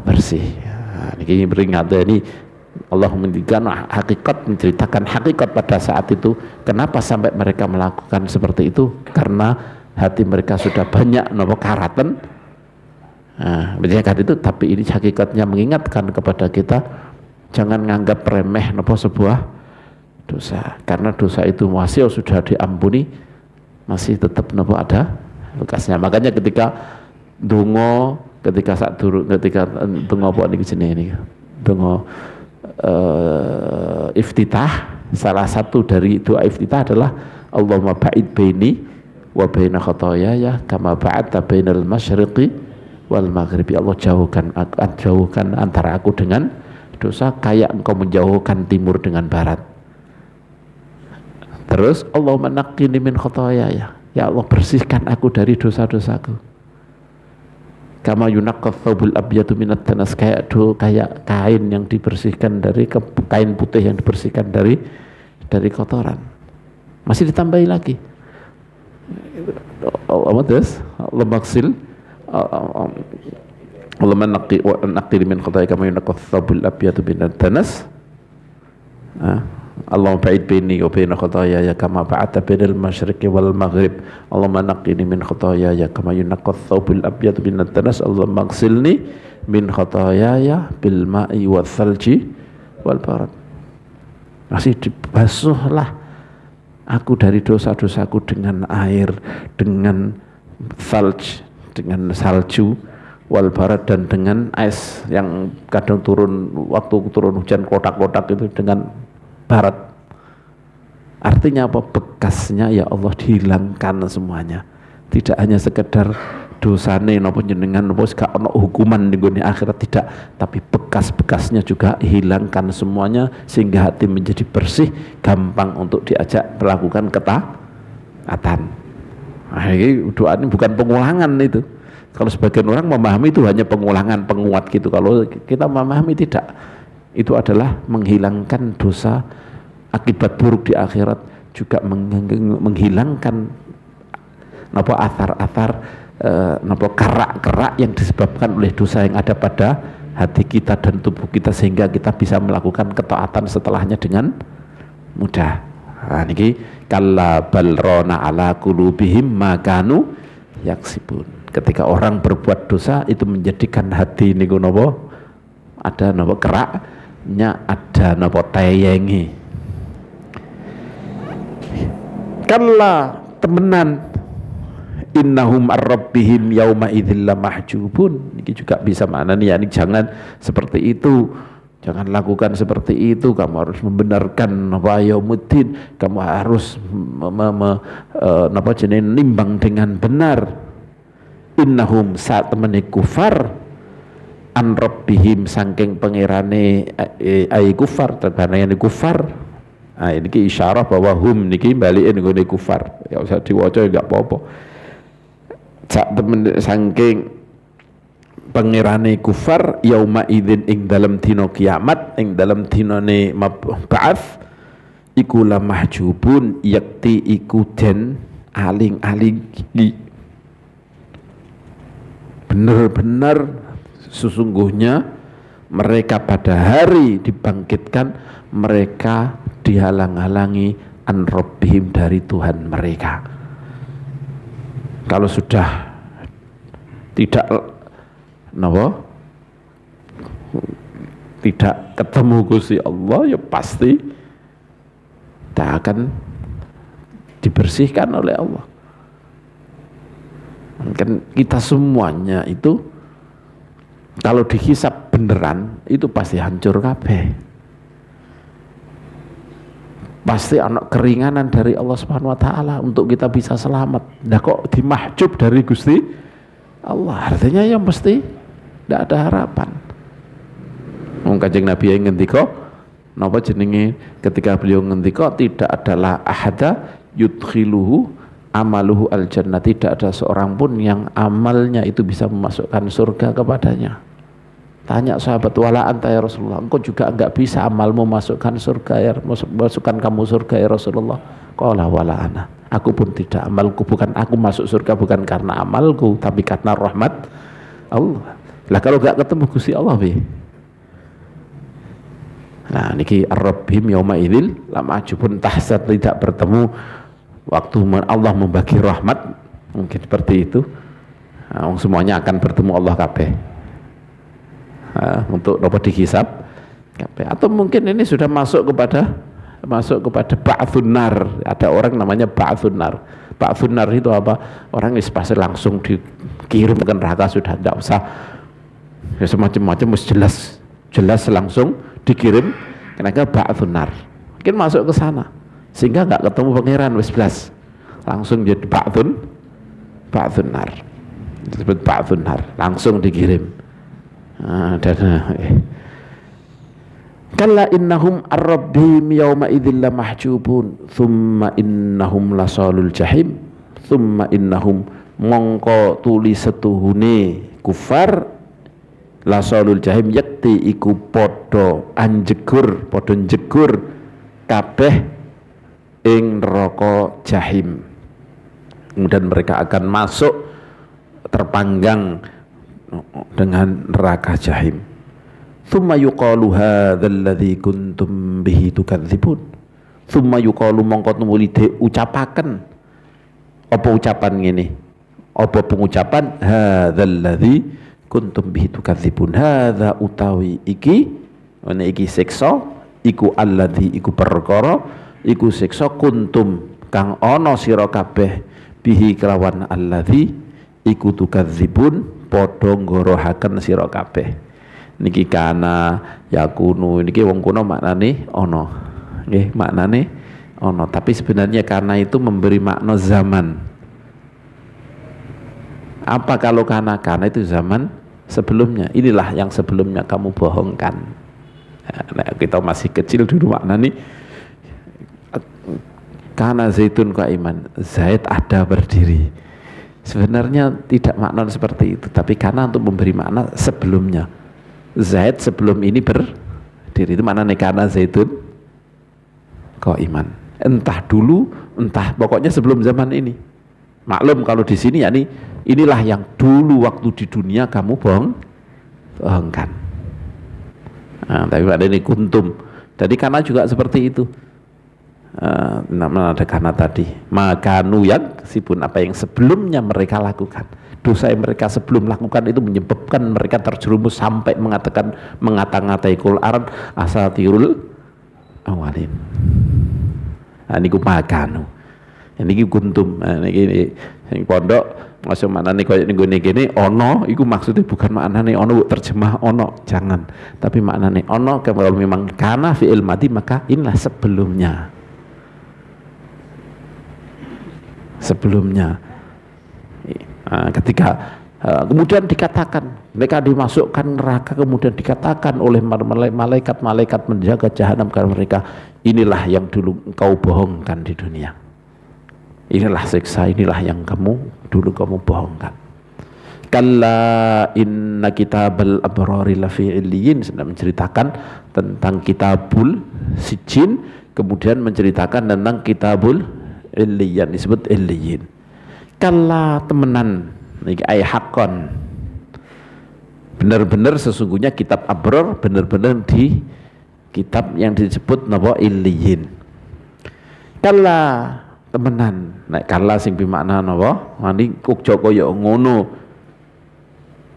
bersih. Nah, ini peringatan ini Allah menceritakan hakikat pada saat itu. Kenapa sampai mereka melakukan seperti itu? Karena hati mereka sudah banyak karatan. Nah, itu, tapi ini hakikatnya mengingatkan kepada kita jangan nganggap remeh sebuah dosa, karena dosa itu masih sudah diampuni, masih tetap ada bekasnya. Makanya ketika donga ketika donga apa niki jenenge niki. Donga iftitah, salah satu dari doa iftitah adalah Allahumma ba'id baini wa baina khotoyaya kama ba'adta bainal masyriqi wal maghribi. Allah jauhkan antara aku dengan dosa kayak engkau menjauhkan timur dengan barat. Terus Allahumma naqqini min khotoyaya, ya Allah bersihkan aku dari dosa-dosaku. Kama yunaqqadh thawbul abyadu minat danas, kayak kain yang dibersihkan dari kain putih yang dibersihkan dari kotoran. Masih ditambahi lagi. Apa terus? Allah maksil Allah naqqini min khotoyaya kama yunaqqadh thawbul abyadu minat danas. Allahumma ba'id baini wa baina khotoyaya kama ba'adta bainal masyriqi wal maghrib. Allahumma naqqini min khotoyaya kama yunaqqadh thawbul abyadu minad danas. Allahumma ighsilni min khotoyaya bil ma'i wal thalji wal barad. Masih dibasuhlah aku dari dosa-dosaku dengan air, dengan thalj, dengan salju, wal barad, dan dengan es yang kadang turun waktu turun hujan kotak-kotak itu dengan barat. Artinya apa? Bekasnya ya Allah dihilangkan semuanya. Tidak hanya sekedar dosane napa jenengan napa gak ono hukuman ning akhirat, tidak, tapi bekas-bekasnya juga hilangkan semuanya sehingga hati menjadi bersih, gampang untuk diajak melakukan ketaatan. Nah, ini doa ini bukan pengulangan itu. Kalau sebagian orang memahami itu hanya pengulangan, penguat gitu. Kalau kita memahami tidak. Itu adalah menghilangkan dosa, akibat buruk di akhirat, juga menghilangkan napa athar-athar napa kerak-kerak yang disebabkan oleh dosa yang ada pada hati kita dan tubuh kita, sehingga kita bisa melakukan ketaatan setelahnya dengan mudah. Nah, niki kalla bal rana ala qulubihim ma kanu yaksibun. Ketika orang berbuat dosa itu menjadikan hati niku napa ada napa keraknya, ada napa tayengi. Kalla temenan innahum ar-rabbihim yauma idzil lamahjubun. Ini juga bisa maknanya, yakni jangan seperti itu, jangan lakukan seperti itu, kamu harus membenarkan wa yaumuddin, kamu harus nimbang dengan benar. Innahum saat temene kufar an rabbihim saking pangerane ai kufar, tebanane kufar. Nah, ini isyarah bahwa hum niki balikin nggone kufar. Ya usah diwaca enggak apa-apa. Sak temen saking pangerane kufar yauma idzin ing dalam dina kiamat, ing dalam dinane ba'ats iku la mahjubun, yakti iku den aling-aling benar-benar sesungguhnya mereka pada hari dibangkitkan mereka dihalang-halangi an rabbihim dari Tuhan mereka. Kalau sudah tidak tidak ketemu Gusti Allah, ya pasti tidak akan dibersihkan oleh Allah. Kan kita semuanya itu kalau dihisab beneran itu pasti hancur kabeh. Pasti anak keringanan dari Allah Subhanahu wa taala untuk kita bisa selamat. Nah kok dimahjub dari Gusti Allah, artinya ya mesti tidak ada harapan. Kanjeng Nabi yang ngendika napa jenenge ketika beliau ngendika tidak adalah ahada yudkhiluhu amaluhu al jannah, tidak ada seorang pun yang amalnya itu bisa memasukkan surga kepadanya. Tanya sahabat, wala anta ya Rasulullah, engkau juga enggak bisa amalmu masukkan surga ya, masukkan kamu surga ya Rasulullah. Qala wala ana, aku pun tidak, amalku bukan, aku masuk surga bukan karena amalku tapi karena rahmat Allah. Lah kalau enggak ketemu Gusti Allah bi. Nah niki ar-rabbihim yauma idzil lamahjubun, tahsad tidak bertemu waktu Allah membagi rahmat, mungkin seperti itu. Nah, semuanya akan bertemu Allah kabeh. Untuk dapat dihisab, atau mungkin ini sudah masuk kepada masuk kepada ba'tsun nar. Ada orang namanya ba'tsun nar. Ba'tsun nar itu apa? Orang wis pasti langsung dikirim ke neraka, sudah tidak usah ya semacam-macam, wis jelas langsung dikirim ke ba'tsun nar. Mungkin masuk ke sana sehingga nggak ketemu pangeran, wis belas langsung jadi ba'tsun nar. Disebut ba'tsun nar, langsung dikirim. Kalla innahum ar-rabbihim yawma idzil lamahjubun thumma innahum lasalul jahim thumma innahum mongko tuli setuhune kufar lasalul jahim yakti iku podo anjegur podo njegur kabeh ing neraka jahim. Kemudian mereka akan masuk terpanggang dengan neraka jahim. Thumma yuqalu hadzal ladzi kuntum bihi tukadzibun. Thumma yuqalu mongko nuli ucapaken. Apa ucapan ngene? Apa pengucapan hadzal ladzi kuntum bihi tukadzibun. Hadza utawi iki siksa iku alladzi iku perkara iku siksa kuntum kang ana sira kabeh bihi kelawan alladzi iku tukadzibun padha nggorohaken sira kabeh. Niki kana yakunu niki wong kuno maknane ono nggih, maknane ono, tapi sebenarnya karena itu memberi makna zaman. Apa kalau karena itu zaman sebelumnya, inilah yang sebelumnya kamu bohongkan. Nah, kita masih kecil dulu maknane karena zaitun qaiman, Zaid ada berdiri. Sebenarnya tidak makna seperti itu, tapi karena untuk memberi makna sebelumnya. Zaid sebelum ini berdiri, itu mana karena zaitun qaiman, entah dulu entah pokoknya sebelum zaman ini. Maklum kalau di sini yakni inilah yang dulu waktu di dunia kamu bohongkan. Nah, tapi pada ini kuntum, jadi karena juga seperti itu. Ada karena tadi makanu yang sipun apa yang sebelumnya mereka lakukan, dosa yang mereka sebelum lakukan itu menyebabkan mereka terjerumus sampai mengata-ngatai Quran asatirul awalin. Nah, niku makanu, ini kuntum. Nah, ini yang pondok masuk maknane koyo ngene ono iku maksudnya bukan maknane ono terjemah ono, jangan, tapi maknane ono kalau memang kana fi'il madi maka inilah sebelumnya. Nah, ketika kemudian dikatakan mereka dimasukkan neraka, kemudian dikatakan oleh malaikat menjaga jahanam karena mereka, inilah yang dulu engkau bohongkan di dunia, inilah siksa, inilah yang dulu kamu bohongkan. Kalla inna kitabal abrari lafi illiyin, sedang menceritakan tentang kitabul sijin, kemudian menceritakan tentang kitabul illiyin, disebut illiyin. Kalla temenan niki ay hakon, benar-benar sesungguhnya kitab abrar benar-benar di kitab yang disebut napa illiyin. Kalla temenan, nek kalla sing bimakna napa mani kok Joko ya ngono.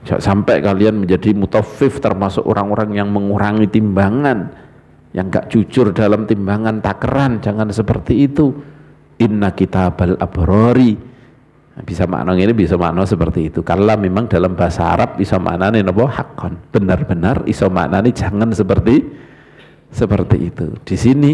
Sampai kalian menjadi mutaffif, termasuk orang-orang yang mengurangi timbangan, yang gak jujur dalam timbangan takeran, jangan seperti itu. Inna kitabal abrari, bisa makna ini, bisa makna seperti itu. Kalau memang dalam bahasa Arab bisa maknanya napa hakon, benar-benar iso maknanya jangan seperti itu. Di sini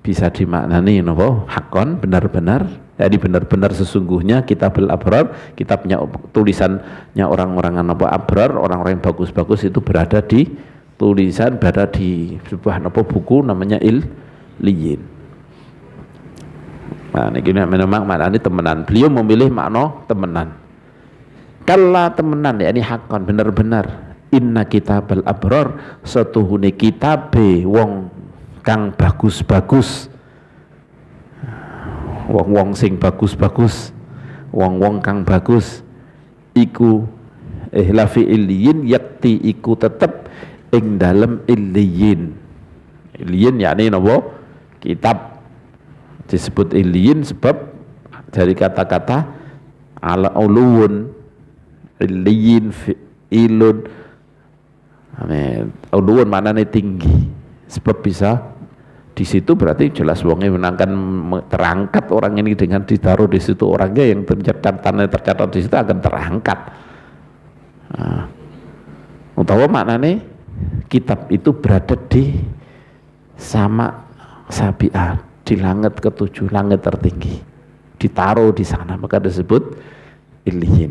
bisa dimaknani napa hakon, benar-benar, jadi benar-benar sesungguhnya kitabul abrar, kitabnya tulisannya orang-orang napa abrar, orang-orang yang bagus-bagus itu berada di sebuah napa buku namanya illiyin. Nah, ini memang maknanya temenan. Beliau memilih makna temenan. Kalla temenan, ya ini hakon, benar-benar. Inna kitabal abrar, setuhune kitabe wong kang bagus-bagus, wong sing bagus-bagus, wong kang bagus iku lafi illiyin, yakti iku tetep ing dalem illiyin. Illiyin yakni napa? Kitab. Disebut illiyin sebab dari kata-kata ala uluun, illiyin fi'ilun, uluun maknanya tinggi, sebab bisa Di situ berarti jelas wonge menangkan terangkat orang ini dengan ditaruh di situ, orangnya yang tercatat di situ akan terangkat. Nah, utawa maknane kitab itu berada di sama sabiah, di langit ketujuh, langit tertinggi, ditaruh di sana, maka disebut illiyin.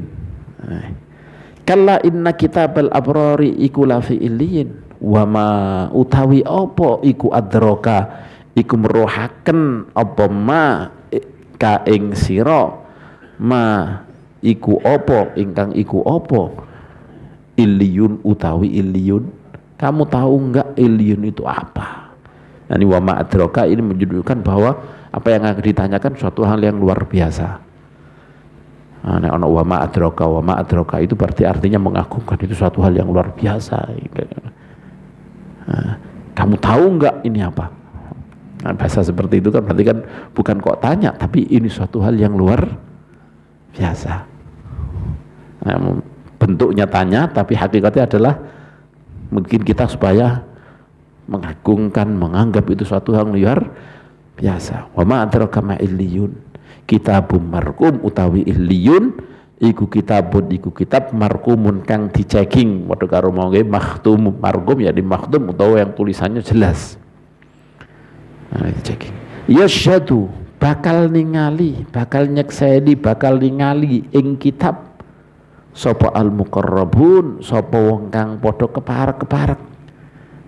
Kalla inna kitabal abrari iku lafi illiyin wa ma utawi apa iku adroka iku merohaken apa ma ka ing sira ma iku apa ingkang iku apa illiyun utawi illiyun. Kamu tahu enggak illiyun itu apa? Nah, ini wa ma adroka ini menunjukkan bahwa apa yang akan ditanyakan suatu hal yang luar biasa. Nah, ono wa ma adroka itu berarti artinya mengagumkan, itu suatu hal yang luar biasa. Nah, kamu tahu enggak ini apa? Nah, bahasa seperti itu kan berarti kan bukan kok tanya, tapi ini suatu hal yang luar biasa. Nah, bentuknya tanya, tapi hakikatnya adalah mungkin kita supaya mengagungkan, menganggap itu suatu hal luar biasa. Wa ma adraka ma illiyun, kitabum marqum utawi illiyun iku kitabun iku kitab marqumun kang diceging padha karo mongge makhtum. Marqum ya di makhtum utawa yang tulisannya jelas. Nah, diceging. Yasyadu bakal ningali, bakal nyekseni, bakal ningali ing kitab sapa al muqarrabun, sapa wong kang padha keparek-keparek,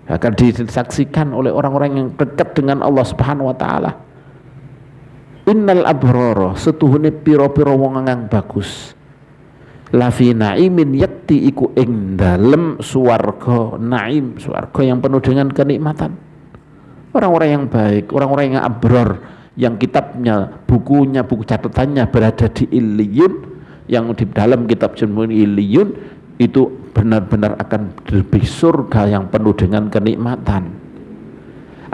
akan disaksikan oleh orang-orang yang dekat dengan Allah Subhanahu wa taala. Innal abrara setuhune pira-pira wong kang bagus lafi naimin yakti iku ing dalem swarga naim, swarga yang penuh dengan kenikmatan. Orang-orang yang baik, orang-orang yang abrar, yang kitabnya, bukunya, buku catatannya berada di illiyun, yang di dalam kitab jumlah illiyun itu benar-benar akan lebih surga yang penuh dengan kenikmatan.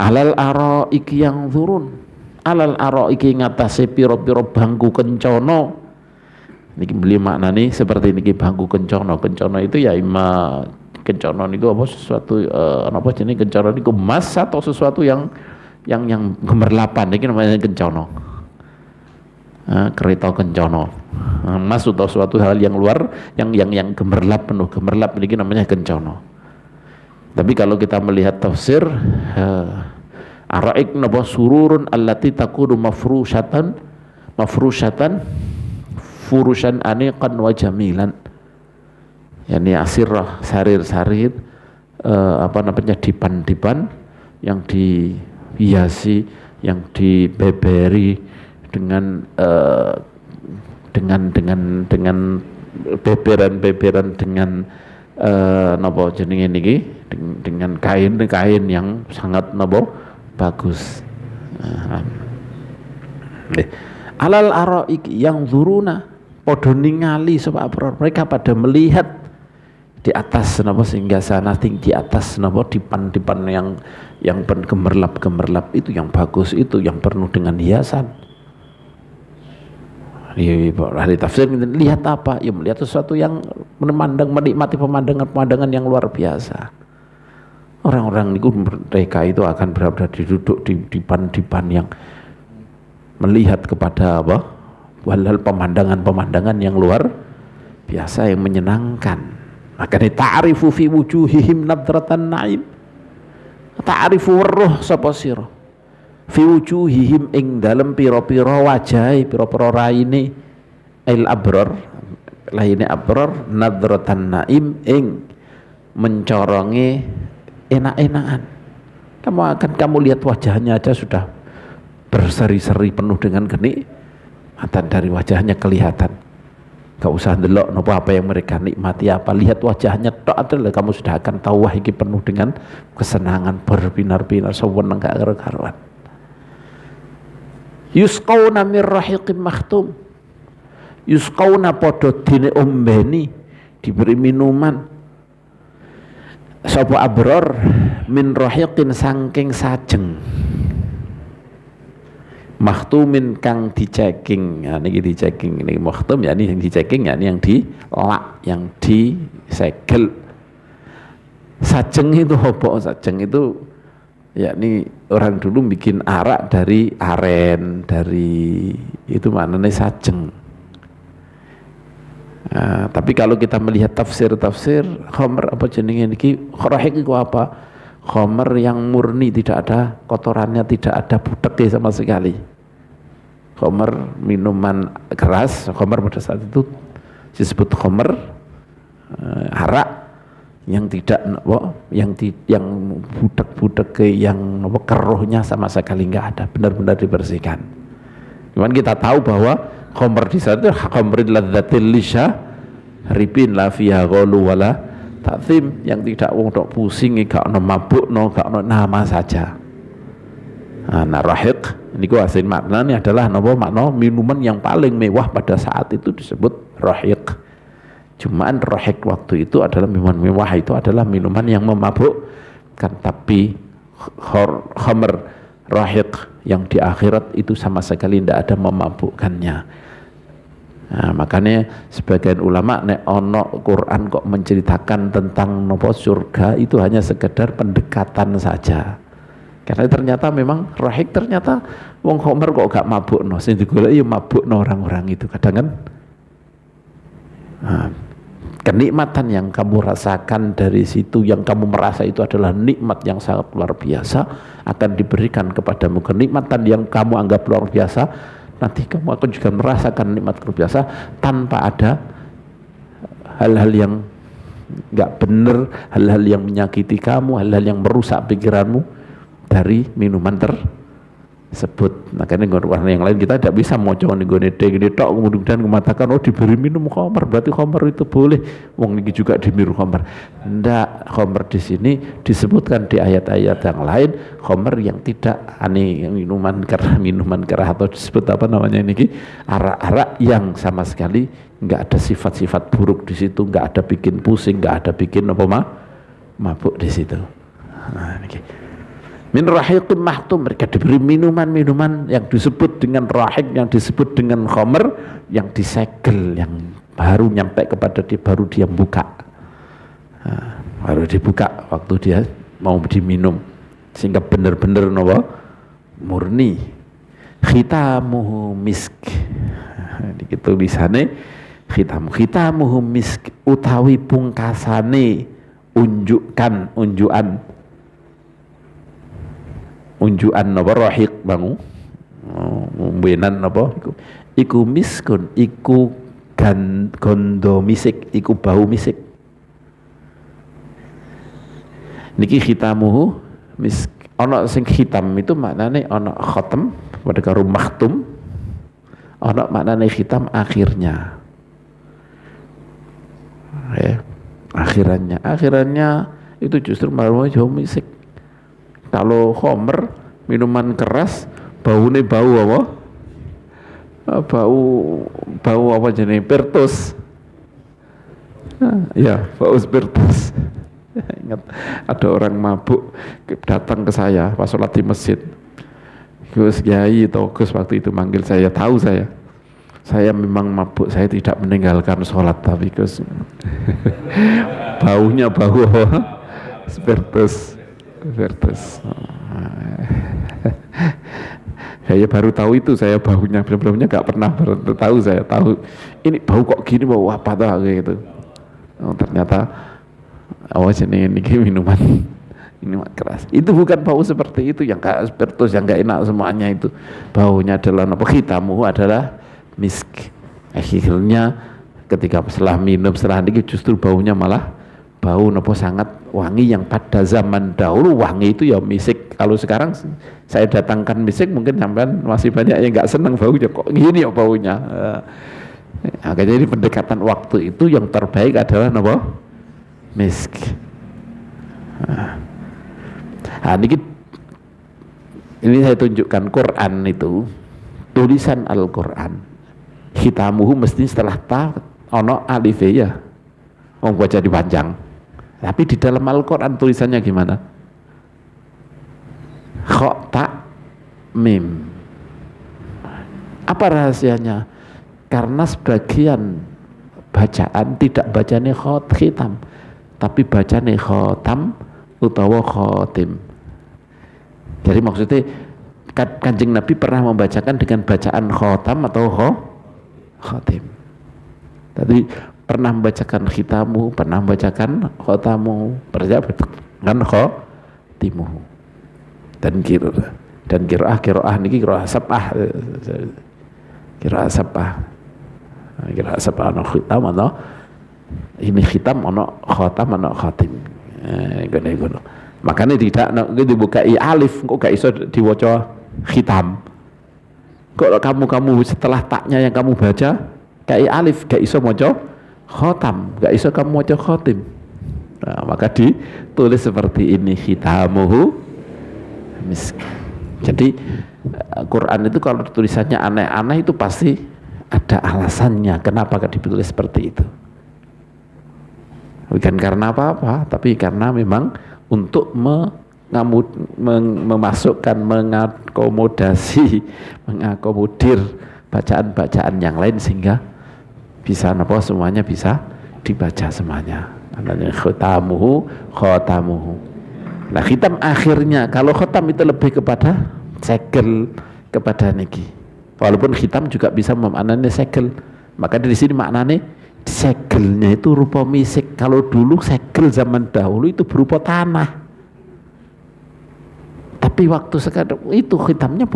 Alal araiki yang turun, alal araiki ngatasi piro-piro bangku kencono. Niki beli maknani seperti niki bangku kencono. Kencono itu ya ima kencono itu apa sesuatu apa jenis kencono itu emas atau sesuatu yang gemerlapan. Niki namanya kencono. Kereta kencono. Emas atau suatu hal yang luar yang gemerlap, penuh gemerlap, ini namanya kencono. Tapi kalau kita melihat tafsir araik napa sururun allati takunu mafrusyatan furusan aniqan wa jamilan, yani asirah sarir-sarir apa namanya dipan-dipan yang dihiasi, yang dibeberi dengan beberan-beberan dengan napa jenenge niki dengan kain-kain yang sangat napa bagus. Alal araik yang zuruna padha ningali sapa abrar, mereka pada melihat di atas napa singgasana tinggi, atas napa dipan-dipan yang gemerlap-gemerlap itu, yang bagus itu, yang penuh dengan hiasan. Ahli tafsir lihat apa? Ya melihat sesuatu yang menikmati pemandangan yang luar biasa. Orang-orang itu mereka itu akan berada duduk di dipan-dipan yang melihat kepada apa? Walhal pemandangan yang luar biasa yang menyenangkan. Makanya ta'rifu fi wujuhihim nadratan na'im. Ta'rifu weruh sapa sira fi wujuhihim ing dalem pira-pira wajahe, pira-pira raine il abrar, laine abrar nadratan naim ing mencoronge enak-enakan. Kamu lihat wajahnya aja sudah berseri-seri penuh dengan kenikmatan, dari wajahnya kelihatan. Gak usah ndelok nopo apa yang mereka nikmati apa, lihat wajahnya tok adalah kamu sudah akan tahu wah iki penuh dengan kesenangan, berbinar-binar sewenang gak karu-karuan. Yusqauna mir rahiqim makhtum, yusqauna padha dene ombeni, diberi minuman sapa abrar min rahiqin saking sajeng makhtumin kang diceking. Nah, niki diceking, ini makhtum ya, ini yang diceking ya, ini yang dilak, yang disegel. Sajeng itu apa? Sajeng itu yakni orang dulu bikin arak dari aren, dari itu maknanya sajeng. Nah, tapi kalau kita melihat tafsir khamr apa jenenge niki rahiq itu apa? Khamr yang murni, tidak ada kotorannya, tidak ada budeknya sama sekali. Khamr minuman keras, khamr pada saat itu disebut khamr, arak yang tidak yang budak-budak yang keruhnya sama sekali nggak ada, benar-benar dibersihkan. Cuman kita tahu bahwa khamr di sana itu khamril ladzatil lisya ribin la fiha ghalu wala ta'thim, yang tidak untuk pusing, gak ono mabuk, gak ono nama saja. Nah, rahiq ini asin maknanya adalah makna minuman yang paling mewah pada saat itu disebut rahiq. Cuman rahiq waktu itu adalah minuman mewah, itu adalah minuman yang memabukkan, tapi khamr rahiq yang di akhirat itu sama sekali tidak ada memabukkannya. Nah, makanya sebagian ulama nek ono Quran kok menceritakan tentang nopo surga itu hanya sekedar pendekatan saja. Karena ternyata memang rahiq ternyata wong khamr kok gak mabuk no, sing digoleki ya mabuk no orang-orang itu kadang kan. Nah, kenikmatan yang kamu rasakan dari situ, yang kamu merasa itu adalah nikmat yang sangat luar biasa, akan diberikan kepadamu kenikmatan yang kamu anggap luar biasa. Nanti kamu akan juga merasakan nikmat luar biasa tanpa ada hal-hal yang nggak benar, hal-hal yang menyakiti kamu, hal-hal yang merusak pikiranmu dari minuman tersebut. Nah, karena warna yang lain kita tidak bisa mau coba nih tok kemudian mengatakan oh diberi minum khamr berarti khamr itu boleh, wong ini juga dimiru khamr. Ndak, khamr di sini disebutkan di ayat-ayat yang lain khamr yang tidak minuman kerah atau disebut apa namanya ini arak-arak yang sama sekali nggak ada sifat-sifat buruk di situ, nggak ada bikin pusing, nggak ada bikin apa mabuk di situ. Nah, ini min rahiqin mahtum, mereka diberi minuman-minuman yang disebut dengan rahiq, yang disebut dengan khamr, yang disegel, yang baru nyampe kepada dia, baru dia buka. Nah, baru dibuka waktu dia mau diminum, sehingga benar-benar murni. Khitamuhu misk, di tulisannya khitamuhu misk, utawi pungkasane unjukan napa rahiq bangu mbenan napa iku miskun, iku gondo misik, iku bau misik. Niki khitamuhu misk, ana sing khitam itu maknane ana khatam pada karo makhtum, ana maknane khitam akhirnya ya, akhirannya itu justru malah jauh misik. Kalau khamr minuman keras baunya bau apa? Bau apa jenis spiritus. Ya, bau spiritus. Ingat ada orang mabuk datang ke saya pas sholat di masjid. Gus Kiai atau Gus waktu itu manggil saya, tahu saya memang mabuk, saya tidak meninggalkan sholat, tapi Gus baunya bau apa? Spiritus. Saya baru tahu itu, saya baunya sebelumnya nggak pernah tahu, saya tahu ini bau kok gini, bau apa dah gitu. Oh, ternyata ini minuman keras. Itu bukan bau seperti itu yang kayak spiritus yang nggak enak semuanya itu. Baunya adalah apa? Khitamuhu adalah misk. Akhirnya ketika setelah minum setelah ini justru baunya malah bau nopo sangat wangi, yang pada zaman dahulu wangi itu ya misik. Kalau sekarang saya datangkan misik mungkin sampean masih banyak yang nggak senang baunya, kok gini ya baunya. Akhirnya ini pendekatan waktu itu yang terbaik adalah nopo misk. Nah, ini saya tunjukkan Quran itu tulisan Al-Quran, khitamuhu mesti setelah ta ono alif ya, mau baca dipanjang. Tapi di dalam Al-Quran tulisannya gimana? Kha ta mim. Apa rahasianya? Karena sebagian bacaan tidak bacanya khitam, tapi bacanya khotam utawa khotim. Jadi maksudnya Kanjeng Nabi pernah membacakan dengan bacaan khotam atau khotim. Tadi pernah membacakan khitamu, pernah membacakan khotamu, pernah membacakan khotimu. Dan kiroah niki kiroah sabah, kiroah sabah no khitam atau ini khitam ono khotam ono khotim. Gono. Makanya tidak dibukai alif kok gak iso diwaca khitam. Kok kamu setelah taknya yang kamu baca kayak alif gak iso maca khotam, gak iso kamu maca khotim. Nah, maka ditulis seperti ini khitamuhu misk. Jadi Quran itu kalau tulisannya aneh-aneh itu pasti ada alasannya kenapa ditulis seperti itu. Bukan karena apa-apa, tapi karena memang untuk memasukkan, mengakomodir bacaan-bacaan yang lain sehingga bisa semuanya bisa dibaca semuanya. Namanya khotamuhu. Nah, khitam akhirnya, kalau khotam itu lebih kepada segel, kepada niki. Walaupun khitam juga bisa memaknani segel. Maka dari sini maknanya segelnya itu rupa misik. Kalau dulu segel zaman dahulu itu berupa tanah. Tapi waktu sekarang itu khotamnya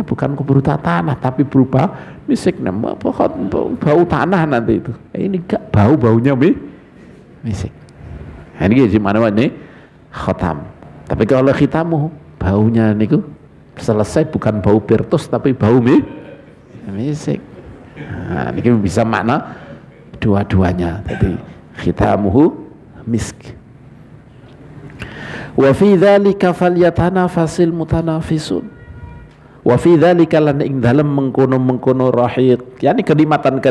bukan berupa tanah, tapi berupa misik. Bau tanah nanti itu. Ini gak baunya misik. Nah, ini gimana ini khotam. Tapi kalau khitamu baunya niku selesai bukan bau pirtus tapi bau misik. Nah, ini bisa makna dua-duanya. Jadi khitamuhu misk. Wa fi dzalika falyatanafasil mutanafisun. Wa fi dzalika lan ing dalem mengkono rahiq. Yani kenikmatan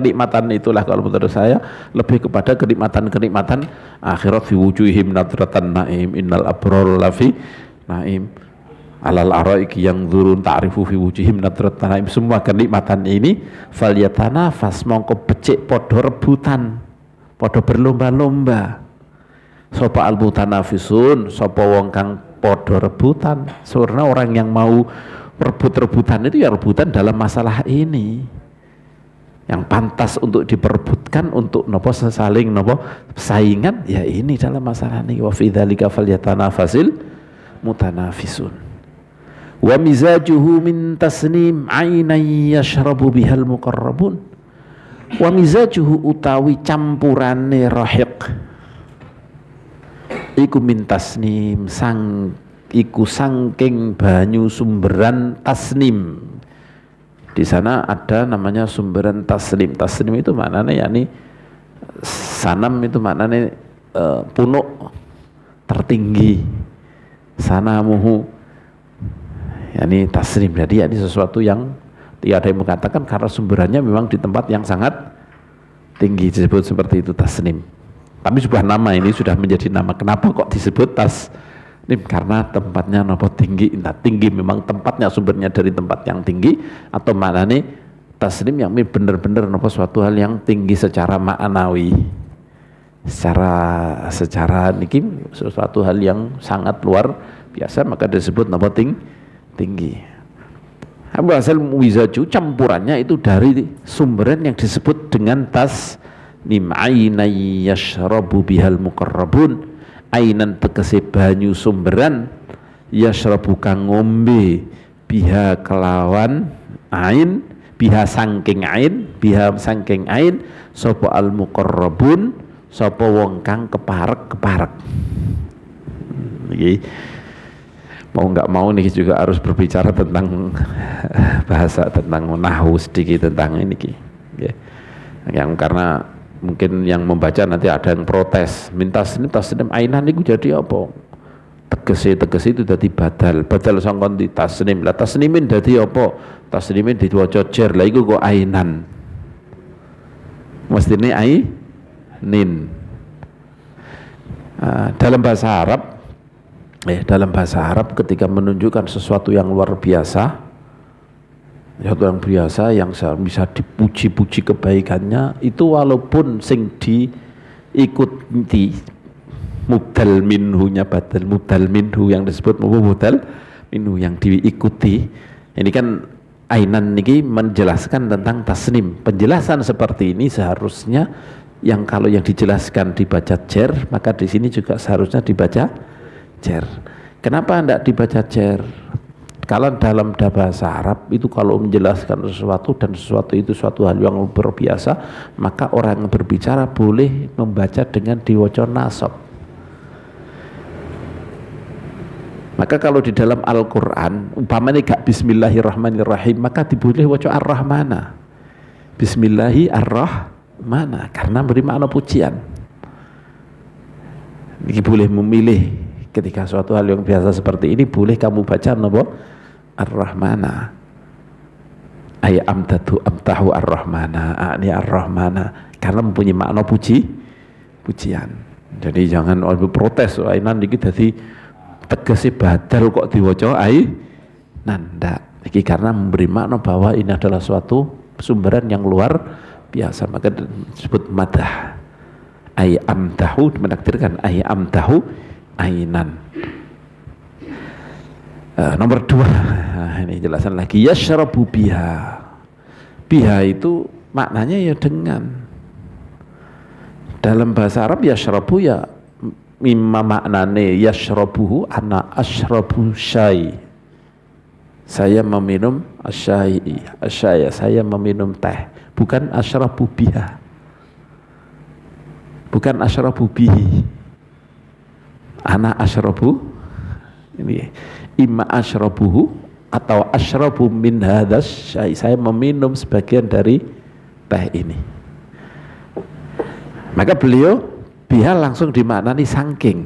itulah kalau menurut saya lebih kepada kenikmatan akhirat. Fi wujuhim nadratan naim innal abrar lafi naim alal araiki yang dzurun ta'rifu fi wujuhim nadratan naim. Semua kenikmatan ini falyatanafas mongko becik padha rebutan, padha berlomba-lomba. Sapa al-mutanafisun, sapa wong kang padha rebutan. Sebenarnya orang yang mau rebut-rebutan itu ya rebutan dalam masalah ini. Yang pantas untuk diperebutkan, untuk saling saingan, ya ini dalam masalah ini. Wa fi dzalika falyatanafasil mutanafisun. Wa mizajuhu min tasnim ainan yashrabu bihal muqarrabun. Wa mizajuhu utawi campurane rahiq iku min tasnim iku sangking banyu sumberan tasnim. Di sana ada namanya sumberan tasnim. Tasnim itu maknanya yakni sanam, itu maknanya punuk tertinggi. Sanamuhu yakni tasnim. Jadi yakni sesuatu yang tidak ada yang mengatakan karena sumberannya memang di tempat yang sangat tinggi, disebut seperti itu tasnim. Tapi sebuah nama ini sudah menjadi nama. Kenapa kok disebut tasnim? Karena tempatnya tinggi. Entah tinggi memang tempatnya, sumbernya dari tempat yang tinggi, atau maknanya tasnim yang benar-benar suatu hal yang tinggi secara maknawi. Secara niki sesuatu hal yang sangat luar biasa, maka disebut tinggi. Hasil wizaju campurannya itu dari sumberan yang disebut dengan tasnim. Ainan yashrabu bihal muqarrabun. Ainan tegese banyu sumberan, yashrabu kang ngombe biha kelawan ain, biha sangking ain sapa al muqarrabun, sapa wong kang keparek. Iki mau nggak mau nih juga harus berbicara tentang bahasa, tentang nahwu sedikit tentang ini yang karena mungkin yang membaca nanti ada yang protes, minta tasnim ainan itu jadi apa? Tegese itu jadi badal sangkon di tasnim. Lah tasnimin jadi apa? Tasnimin diwaca jer. Lah iku kok ainan. Mestine ainin. Dalam bahasa Arab ketika menunjukkan sesuatu yang luar biasa, yang bisa dipuji-puji kebaikannya, itu walaupun sing diikuti mubdal minhu yang disebut mubdal Minu yang diikuti. Ini kan ainan niki menjelaskan tentang tasnim. Penjelasan seperti ini seharusnya yang kalau yang dijelaskan dibaca jer, maka di sini juga seharusnya dibaca jer. Kenapa tidak dibaca jer? Kalau dalam bahasa Arab itu kalau menjelaskan sesuatu dan sesuatu itu suatu hal yang luar biasa, maka orang yang berbicara boleh membaca dengan diwaca nasab. Maka kalau di dalam Al-Quran umpamanya gak Bismillahirrahmanirrahim, maka diboleh waca Ar-Rahmana. Bismillahirrahmana karena beri makna pujian. Ini boleh memilih ketika suatu hal yang biasa seperti ini, boleh kamu baca napa Ar-Rahmana. Ay amtahu Ar-Rahmana, ani Ar-Rahmana karena mempunyai makna pujian. Jadi jangan protes ainan iki dadi tegese badal kok diwaca nanda. Iki karena memberi makna bahwa ini adalah suatu sumberan yang luar biasa, maka disebut madah. Ay amtahu menakdirkan ay amtahu ainan. Nomor 2, ini jelasan lagi, yashrabu biha. Biha itu maknanya ya dengan. Dalam bahasa Arab yashrabu ya mimma maknane yashrabuhu ana ashrabu syai. Saya meminum asyai, saya meminum teh, bukan ashrabu biha. Bukan ashrabu bihi. Ana ashrabu ini imma ashrabuhu atau ashrabu min hadas syai, saya meminum sebagian dari teh ini. Maka beliau biha langsung dimaknani sangking,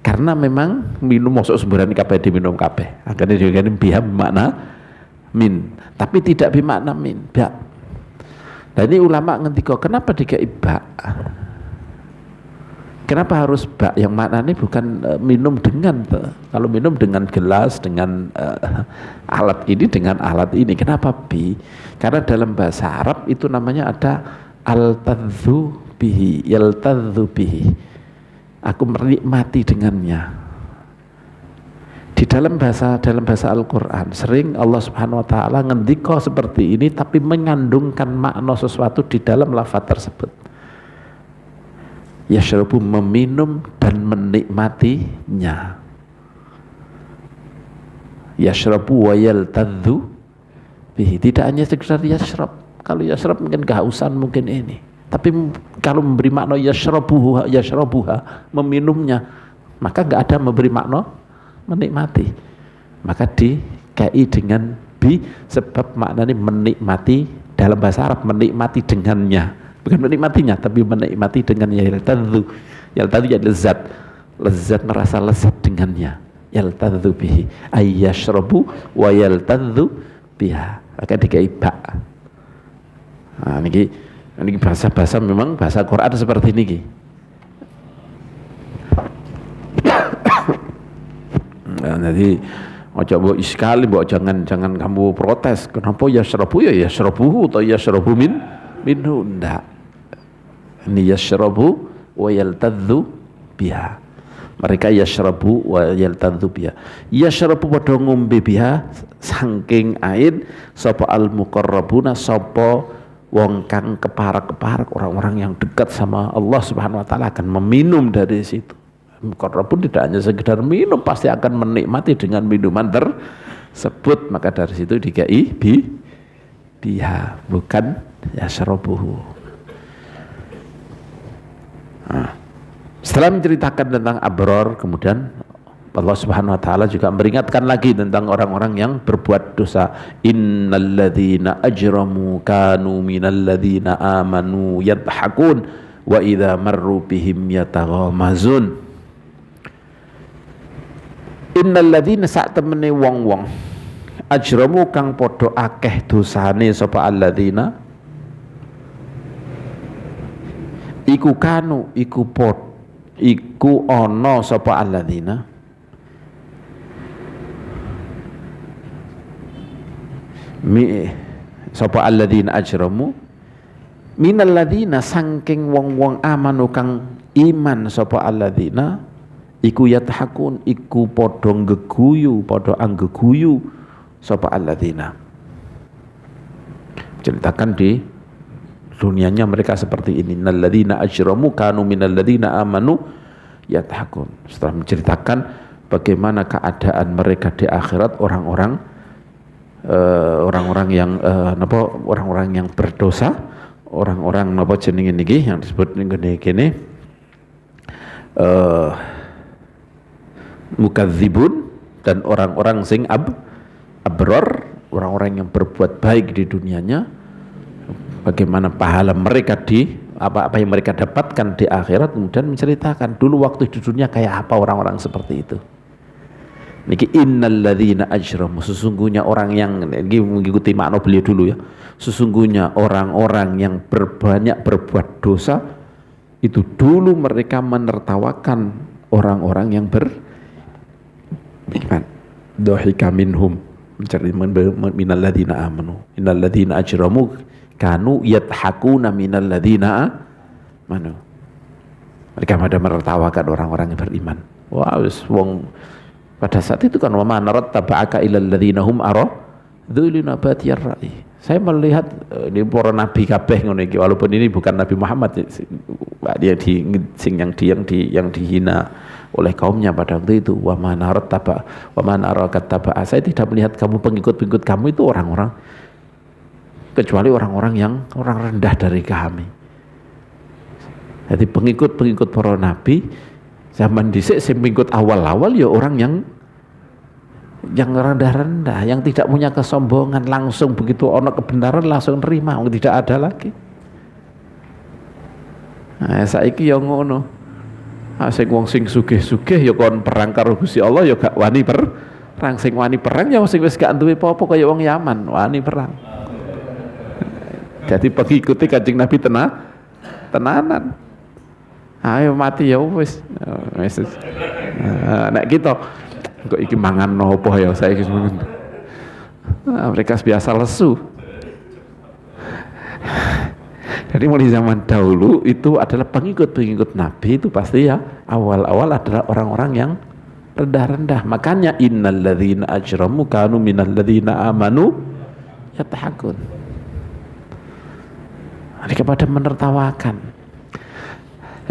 karena memang minum masuk semburan kabeh diminum kabeh, akhirnya juga biha bermakna min, tapi tidak bermakna min ba. Nah ini ulama ngendika kenapa dikai ba, kenapa harus bak yang maknanya bukan minum dengan, kalau minum dengan gelas, dengan alat ini, dengan alat ini. Kenapa bi? Karena dalam bahasa Arab itu namanya ada al-tadzu bihi, yaltadzu bihi. Aku menikmati dengannya. Di dalam bahasa Al-Quran sering Allah Subhanahu Wa Taala ngendika seperti ini, tapi mengandungkan makna sesuatu di dalam lafaz tersebut. Yashrabu meminum dan menikmatinya. Yashrabu wa yaltadzu bihi. Tidak hanya sekedar yashrab. Kalau yashrab mungkin kehausan, mungkin ini. Tapi kalau memberi makna yashrabuha meminumnya, maka enggak ada memberi makna menikmati. Maka dikai dengan bi, sebab maknanya menikmati. Dalam bahasa Arab menikmati dengannya, bukan menikmatinya, tapi menikmati dengannya. Yaltadzu ya lezat merasa lezat dengannya. Yaltadzu bihi ay yashrabu wa yaltadzu biha. Maka dikai ba. Nah ini bahasa memang bahasa Quran seperti ini. Nah, jadi coba iskali, jangan kamu protes. Kenapa yashrabu ya yashrabuhu atau yashrabu minhu? Enggak. Ini yashrabu wa yaltadzu biha. Mereka yashrabu wa yaltadzu biha. Yashrabu padha ngombe biha saking ain sapa al muqarrabuna, sapa wong kang keparak-keparak, orang-orang yang dekat sama Allah Subhanahu Wa Taala akan meminum dari situ. Muqarrabun tidak hanya sekedar minum, pasti akan menikmati dengan minuman tersebut. Maka dari situ dikai biha, bukan yashrabuhu. Nah, setelah menceritakan tentang abror, kemudian Allah Subhanahu Wa Taala juga memperingatkan lagi tentang orang-orang yang berbuat dosa. Innalladzina ajramu kanu minalladzina amanu yadhakun wa idza marru bihim yataghamazun. Innalladzina sak temene wong-wong ajramu kang padha akeh dosane sapa alladzina iku kanu iku ana sapa alladzina sapa alladzina ajramu minalladzina sangking wong-wong amanu kang iman sapa alladzina iku yathakun iku padha geguyu padha anggeguyu sapa alladzina. Ceritakan di dunianya mereka seperti ini, alladzina ajramu kanu minal ladzina amanu yathakun. Setelah menceritakan bagaimana keadaan mereka di akhirat, orang-orang orang-orang yang berdosa, orang-orang napa jenenge niki yang disebut ngene kene mukadzibun, dan orang-orang sing abror, orang-orang yang berbuat baik di dunianya, bagaimana pahala mereka di apa yang mereka dapatkan di akhirat, kemudian menceritakan dulu waktu di dunia kayak apa orang-orang seperti itu. Niki innalladzina ajramu, sesungguhnya orang yang ini mengikuti makna beliau dulu ya, sesungguhnya orang-orang yang berbanyak berbuat dosa itu dulu mereka menertawakan orang-orang yang beriman. Dohika minhum, mencari minalladzina amanu, innalladzina ajramu kanu yathakuna minalladzina amanu. Mereka pada menertawakan orang-orang yang beriman. Wah, wong pada saat itu kan wa ma narattaba'aka ilal ladzina hum aradhuluna batiyar ra'i. Saya melihat ini para nabi kabeh ngono iki, walaupun ini bukan Nabi Muhammad, dia yang dihina oleh kaumnya pada waktu itu. Wa man saya tidak melihat kamu pengikut-pengikut kamu itu orang-orang, kecuali orang-orang yang orang rendah dari kami. Jadi pengikut-pengikut para nabi zaman dhisik sing pengikut awal-awal ya orang yang rendah-rendah, yang tidak punya kesombongan, langsung begitu ono kebenaran langsung terima, tidak ada lagi. Nah, saiki ya ngono. Sing wong sing sugih-sugih ya kon perang karo Gusti Allah ya gak wani perang, sing wani perang ya sing wis gak duwe apa-apa kaya wong Yaman, wani perang. Jadi pengikuti Kanjeng Nabi tenanan. Ayo mati ya wis. Nek kita kok iki mangan nopo ya saya mereka biasa lesu. Jadi mulai zaman dahulu itu adalah pengikut-pengikut Nabi itu pasti ya awal-awal adalah orang-orang yang rendah-rendah. Makanya innalladzina ajramu kanu minalladzina amanu yathakun. Mereka pada menertawakan.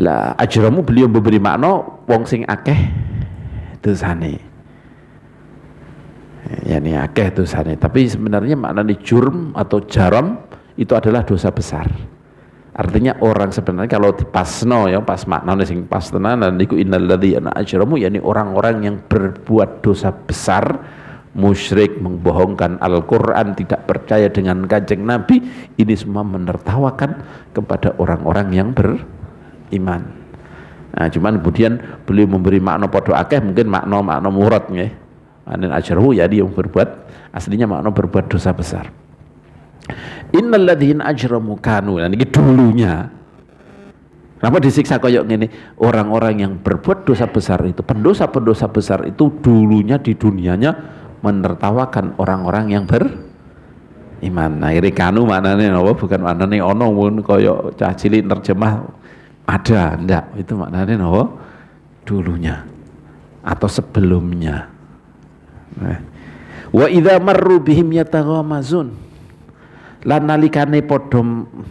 Lah ajramu beliau memberi makna wong sing akeh dosane. Ya ini akeh dosane, tapi sebenarnya maknanya jurm atau jaram itu adalah dosa besar. Artinya orang sebenarnya kalau dipasno ya pas maknanya sing pas tenanan niku innalladzina ajramu, yakni orang-orang yang berbuat dosa besar, musyrik, membohongkan Al-Qur'an, tidak percaya dengan Kanjeng Nabi, ini semua menertawakan kepada orang-orang yang beriman. Nah, cuman kemudian beliau memberi makna podo akeh, mungkin makna murad nggih. Anin ajrahu ya dia yang berbuat, aslinya makna berbuat dosa besar. Innal ladzina ajramu kanu, nah ini dulunya. Kenapa disiksa koyok ngene? Orang-orang yang berbuat dosa besar itu, pendosa-pendosa besar itu dulunya di dunianya menertawakan orang-orang yang beriman. Nah, ini kanu maknanya apa? Bukan maknanya ono pun koyok cah cilik terjemah ada, enggak. Itu maknanya apa? Dulunya atau sebelumnya. Wa idza marru bihim yataghamazun, lan nalikane padha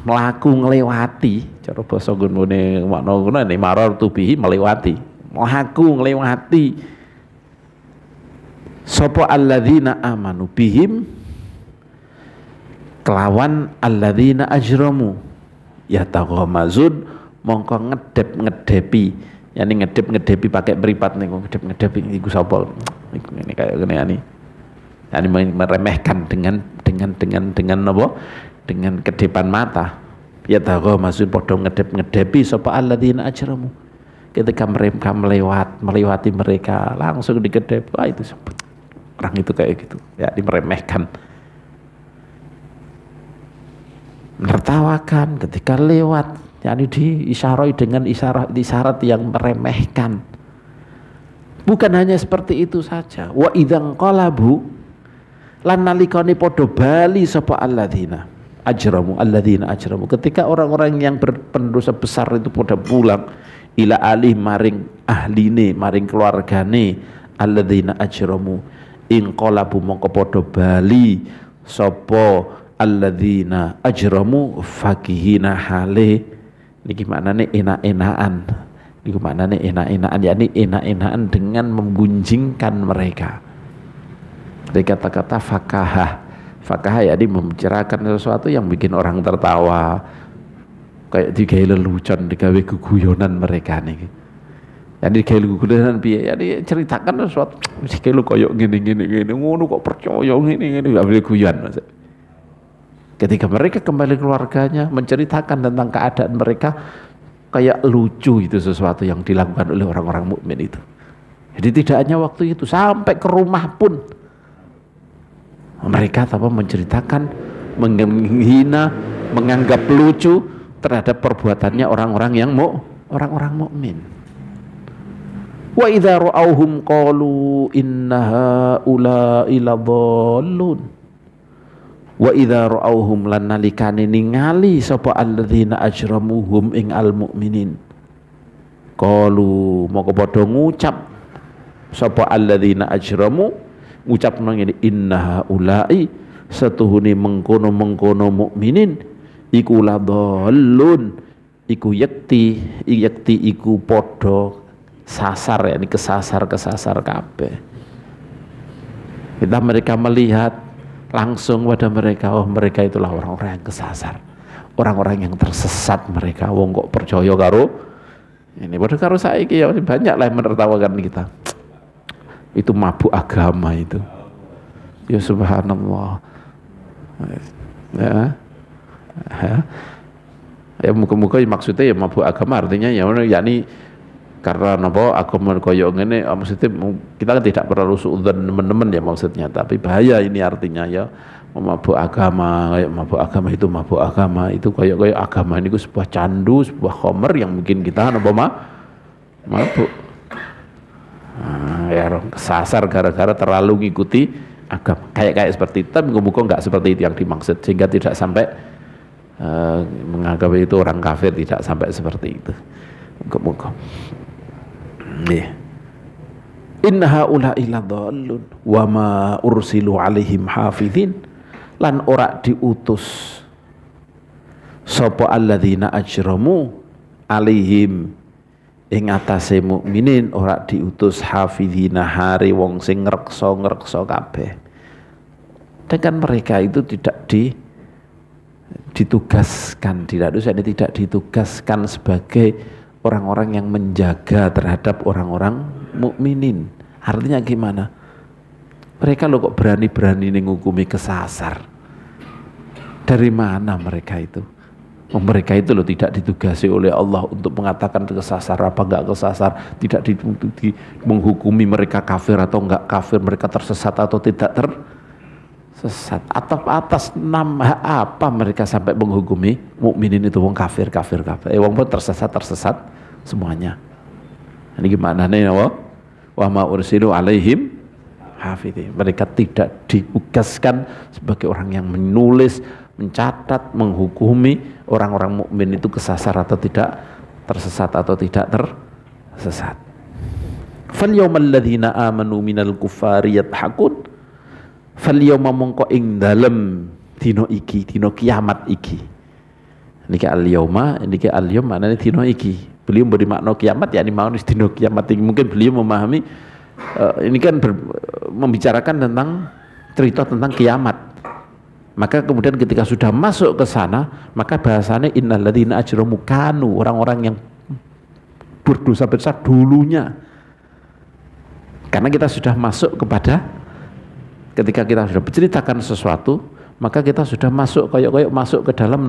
mlaku nglewati, cara basa nggone makna ngono ne marar tubihi melewati, mlaku nglewati sapa alladzina amanu bihim kelawan alladzina ajramu yataghamazun, mongko ngedep-ngedepi, yani ngedep-ngedepi pakai meripat niku, ngedep-ngedepi iku sapa ini kayak gini ani, yani meremehkan dengan apa? Dengan kedepan mata. Ya tahu maksud podo ngedep-ngedepi sapa alladzina ajramu. Ketika mereka melewati mereka langsung dikedep. Wah, itu sebut orang itu kayak gitu. Ya, dimeremehkan. Menertawakan ketika lewat, yakni diisyarai dengan isyarat yang meremehkan. Bukan hanya seperti itu saja. Wa idzan qalabu, lan nalikane padha bali sapa alladzina ajramu, ketika orang-orang yang berpendosa besar itu pada pulang ila alih maring ahline maring keluargane alladzina ajramu in qalabu mongko padha bali sapa alladzina ajramu fakihina hale niki maknane enak-enakan niku maknane enak-enakan yakni enak-enakan dengan menggunjingkan mereka. Dari kata-kata fakahah yakni membicarakan sesuatu yang bikin orang tertawa, kayak digawe lelucon, digawe guguyonan mereka nih. Jadi digawe guguyonan piye? Jadi ceritakan sesuatu mesti kayak lu koyok gini ngono kok percaya ngene gawe guyon maksud. Ketika mereka kembali keluarganya menceritakan tentang keadaan mereka, kayak lucu itu sesuatu yang dilakukan oleh orang-orang mukmin itu. Jadi tidak hanya waktu itu, sampai ke rumah pun mereka menceritakan, menghina, menganggap lucu terhadap perbuatannya orang-orang yang orang-orang mukmin. Wa idza ra'awhum qalu inna haula'i ladallun. Wa idza ra'awhum lan nalikane ningali sapa alladzina ajramuhum ing almu'minin. Qalu moko padha ngucap sapa alladzina ajramu ngucapno ngene inna haula'i setuhune mengkono-mengkono mukminin iku ladallun iku yakti iku padha sasar ya, ini kesasar kabeh. Kita mereka melihat langsung pada mereka, oh mereka itulah orang-orang yang kesasar, orang-orang yang tersesat mereka. Wong kok percaya karo ini, padahal karo saiki ya banyak lah yang menertawakan kita. Itu mabuk agama itu. Ya subhanallah. Ya muka-muka maksudnya ya mabuk agama artinya ya yakni karena napa agama koyo ngene maksudnya kita kan tidak perlu suudzon teman-teman ya maksudnya, tapi bahaya ini artinya ya mabuk agama, kayak mabuk agama itu kayak agama ini sebuah candu, sebuah khamr yang mungkin kita napa mabuk. Ya kesasar gara-gara terlalu ngikuti agama kayak seperti itu, tapi muka enggak seperti itu yang dimaksud, sehingga tidak sampai menganggap itu orang kafir, tidak sampai seperti itu. Muka-muka inna haula'i ladallun wa ma ursilu alaihim hafizin lan ora diutus sapa alladzina ajramu alaihim ing atase mukminin ora diutus hafizina hari wong sing ngrekso kabeh. Dengan mereka itu tidak ditugaskan, tidak ditugaskan sebagai orang-orang yang menjaga terhadap orang-orang mukminin. Artinya gimana? Mereka lo kok berani-berani ngukumi kesasar. Dari mana mereka itu? Mereka itu lo tidak ditugasi oleh Allah untuk mengatakan kesasar apa enggak kesasar, tidak menghukumi mereka kafir atau enggak kafir, mereka tersesat atau tidak tersesat, atau atas nama apa mereka sampai menghukumi mukminin itu wong kafir. Wong pun tersesat semuanya. Ini gimana nih wa ma ursilu alaihim hafidhin. Mereka tidak ditugaskan sebagai orang yang menulis, mencatat, menghukumi orang-orang mukmin itu kesasar atau tidak, tersesat atau tidak tersesat. Fal yawmal ladzina amanu minal kuffari yadhakun. Fal yawma mongko ing dalem dina iki, dina kiamat iki. Niki al yauma, niki al yaum maknane dina iki. Beliau beri makna kiamat ya, ini mau dina kiamat ini. Mungkin beliau memahami ini kan membicarakan tentang cerita tentang kiamat. Maka kemudian ketika sudah masuk ke sana, maka bahasanya innalladzina ajramu kanu, orang-orang yang berdosa besar dulunya. Karena kita sudah masuk kepada, ketika kita sudah menceritakan sesuatu, maka kita sudah masuk kayak masuk ke dalam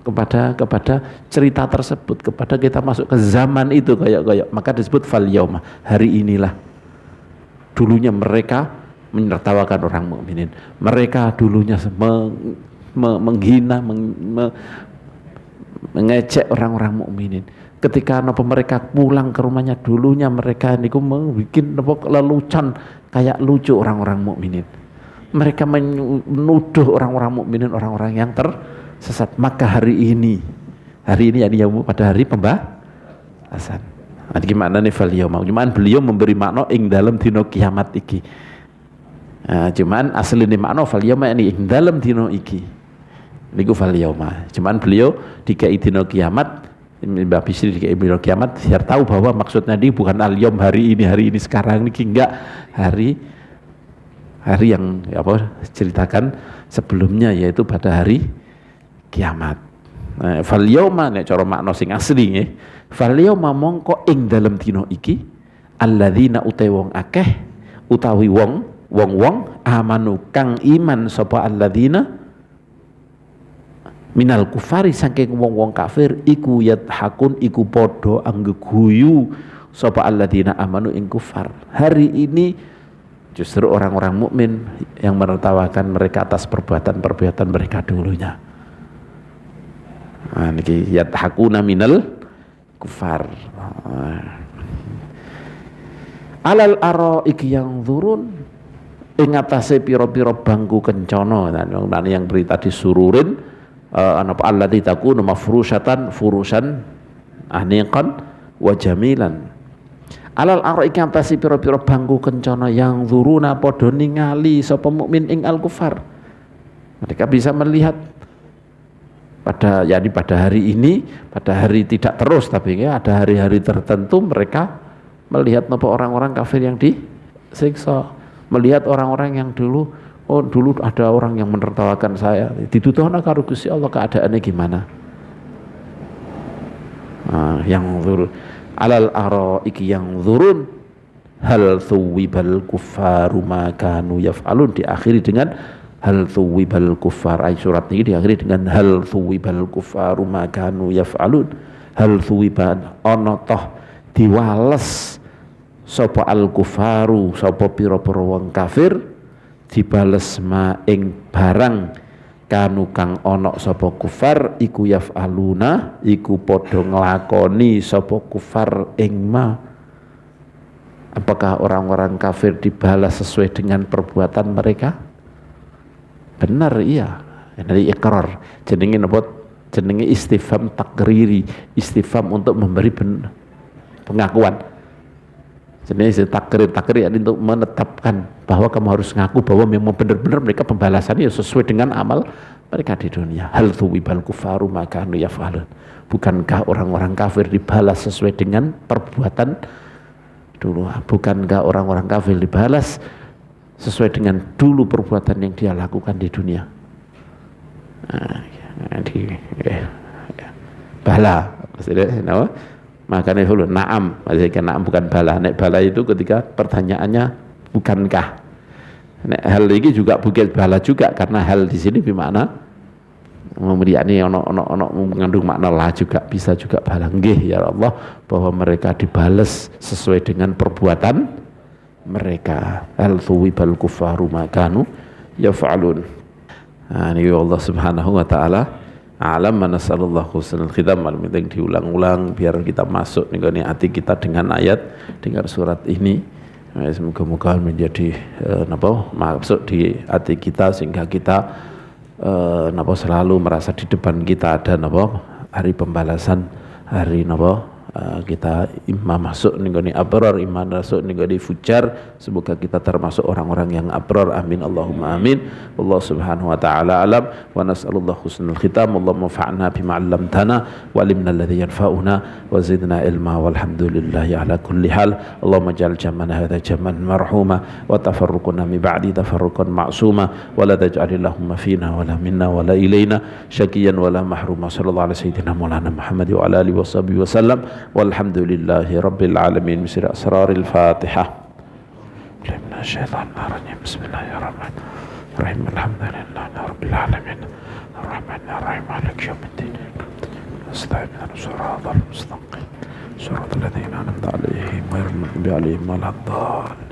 kepada cerita tersebut, kepada kita masuk ke zaman itu kayak maka disebut fal yauma, hari inilah. Dulunya mereka menertawakan orang mukminin, mereka dulunya menghina, mengejek orang-orang mukminin. Ketika mereka pulang ke rumahnya, dulunya mereka niku membuat lelucon kayak lucu orang-orang mukminin. Mereka menuduh orang-orang mukminin orang-orang yang tersesat. Maka hari ini yani pada hari pembahasan, Gimana nih fal yauma? Cuman beliau memberi makna ing dalam dino kiamat iki. Cuman asline makna fal yauma ini ing dalam dino iki. Niku fal yauma. Cuman beliau dikai dino kiamat, Mbak Bisri dikai dino kiamat biar tahu bahwa maksudnya ini bukan al yaum hari ini sekarang niki, enggak, hari yang apa ceritakan sebelumnya, yaitu pada hari kiamat. Fal yauma nek cara makna sing asli nggih. Fal yauma mongko ing dalem dina iki alladzina utawi wong akeh utawi wong amanu kang iman sapa alladzina minal kufari saking wong kafir iku yathakun iku padha anggeguyu sapa alladzina amanu ing kufar. Hari ini justru orang-orang mukmin yang menertawakan mereka atas perbuatan mereka dulunya. Niki yathakuna minal kufar. Alal araiki yang turun ing atase pira-pira bangku kencana. Nah, yang berita disururin apa allati takunu mafrusyatan furusan aniqan wa jamilan. Alal araiki atase pira-pira bangku kencana yang turuna padha ningali sapa mukmin ing al kufar. Mereka bisa melihat pada hari ini, pada hari tidak terus, tapi ya ada hari-hari tertentu mereka melihat napa orang-orang kafir yang disiksa, melihat orang-orang yang dulu ada orang yang menertawakan saya, dituduhna karo Gusti Allah, keadaannya gimana? Yang zur alal araiki yang zurun hal thuwibal kuffaru ma kanu yaf'alun, diakhiri dengan hal thuwibal kuffar. Surat ini diakhiri dengan hal thuwibal kuffaru ma kanu yaf'alun. Hal thuwiban ana toh diwales sapa al kufaru sapa pira-pira wong kafir dibales ma ing barang kanu kang ana sapa kufar iku yaf'aluna iku padha nglakoni sapa kufar ing ma. Apakah orang-orang kafir dibalas sesuai dengan perbuatan mereka? Benar, iya. Dari ikrar. Jenenge napa? Jenenge istifham takriri, istifham untuk memberi pengakuan. Jenenge takrir untuk menetapkan bahwa kamu harus ngaku bahwa memang benar-benar mereka pembalasannya sesuai dengan amal mereka di dunia. Hal thuwibal kufaru ma kanu yaf'alun. Bukankah orang-orang kafir dibalas sesuai dengan perbuatan dulu? Bukankah orang-orang kafir dibalas sesuai dengan dulu perbuatan yang dia lakukan di dunia? Bala maksudnya makanya dulu na'am, maksudnya na'am bukan bala. Nek bala itu ketika pertanyaannya bukankah. Nek hal ini juga bukan bala juga, karena hal di sini bermakna memberiani ono mengandung makna lah juga, bisa juga bala. Nggih ya Allah, bahwa mereka dibales sesuai dengan perbuatan mereka. Al thuwibal kufaru ma kanu yaf'alun. Ini Allah Subhanahu wa taala alam, nasallallahu husnul khitam. Penting diulang-ulang biar kita masuk nih hati kita dengan ayat, dengar surat ini. Semoga-moga menjadi masuk di hati kita sehingga kita selalu merasa di depan kita ada hari pembalasan, hari kita imam masuk nih abrar, imam masuk nih fujar. Semoga kita termasuk orang-orang yang abrar, amin Allahumma amin. Allah subhanahu wa ta'ala alam wa nas'alullah husnul khitam. Allahumma fa'na bima 'allamtana wa 'allimna alladhi yanfa'una wa zidna ilma walhamdulillahi ala kulli hal. Allahumma ja'al jam'ana hadha jam'an marhuma wa tafarruquna min ba'di tafarruqan ma'suma wa la taj'al Allahumma fina wa la minna wa la ilayna syaqiyan wa la mahruma. Sallallahu alaihi sayyidina maulana Muhammad wa ala alihi wa sahbihi wa sallam. Walhamdulillahi rabbil alamin. Bisri asraril Fatihah. Bismillahirrahmanirrahim. Alhamdulillahi rabbil alamin. Arrahmanirrahim. Maliki yaumiddin. Astaghfirullah. Shiratal mustaqim. Shiratal ladzina an'amta 'alaihim ghairil maghdubi 'alaihim waladdallin.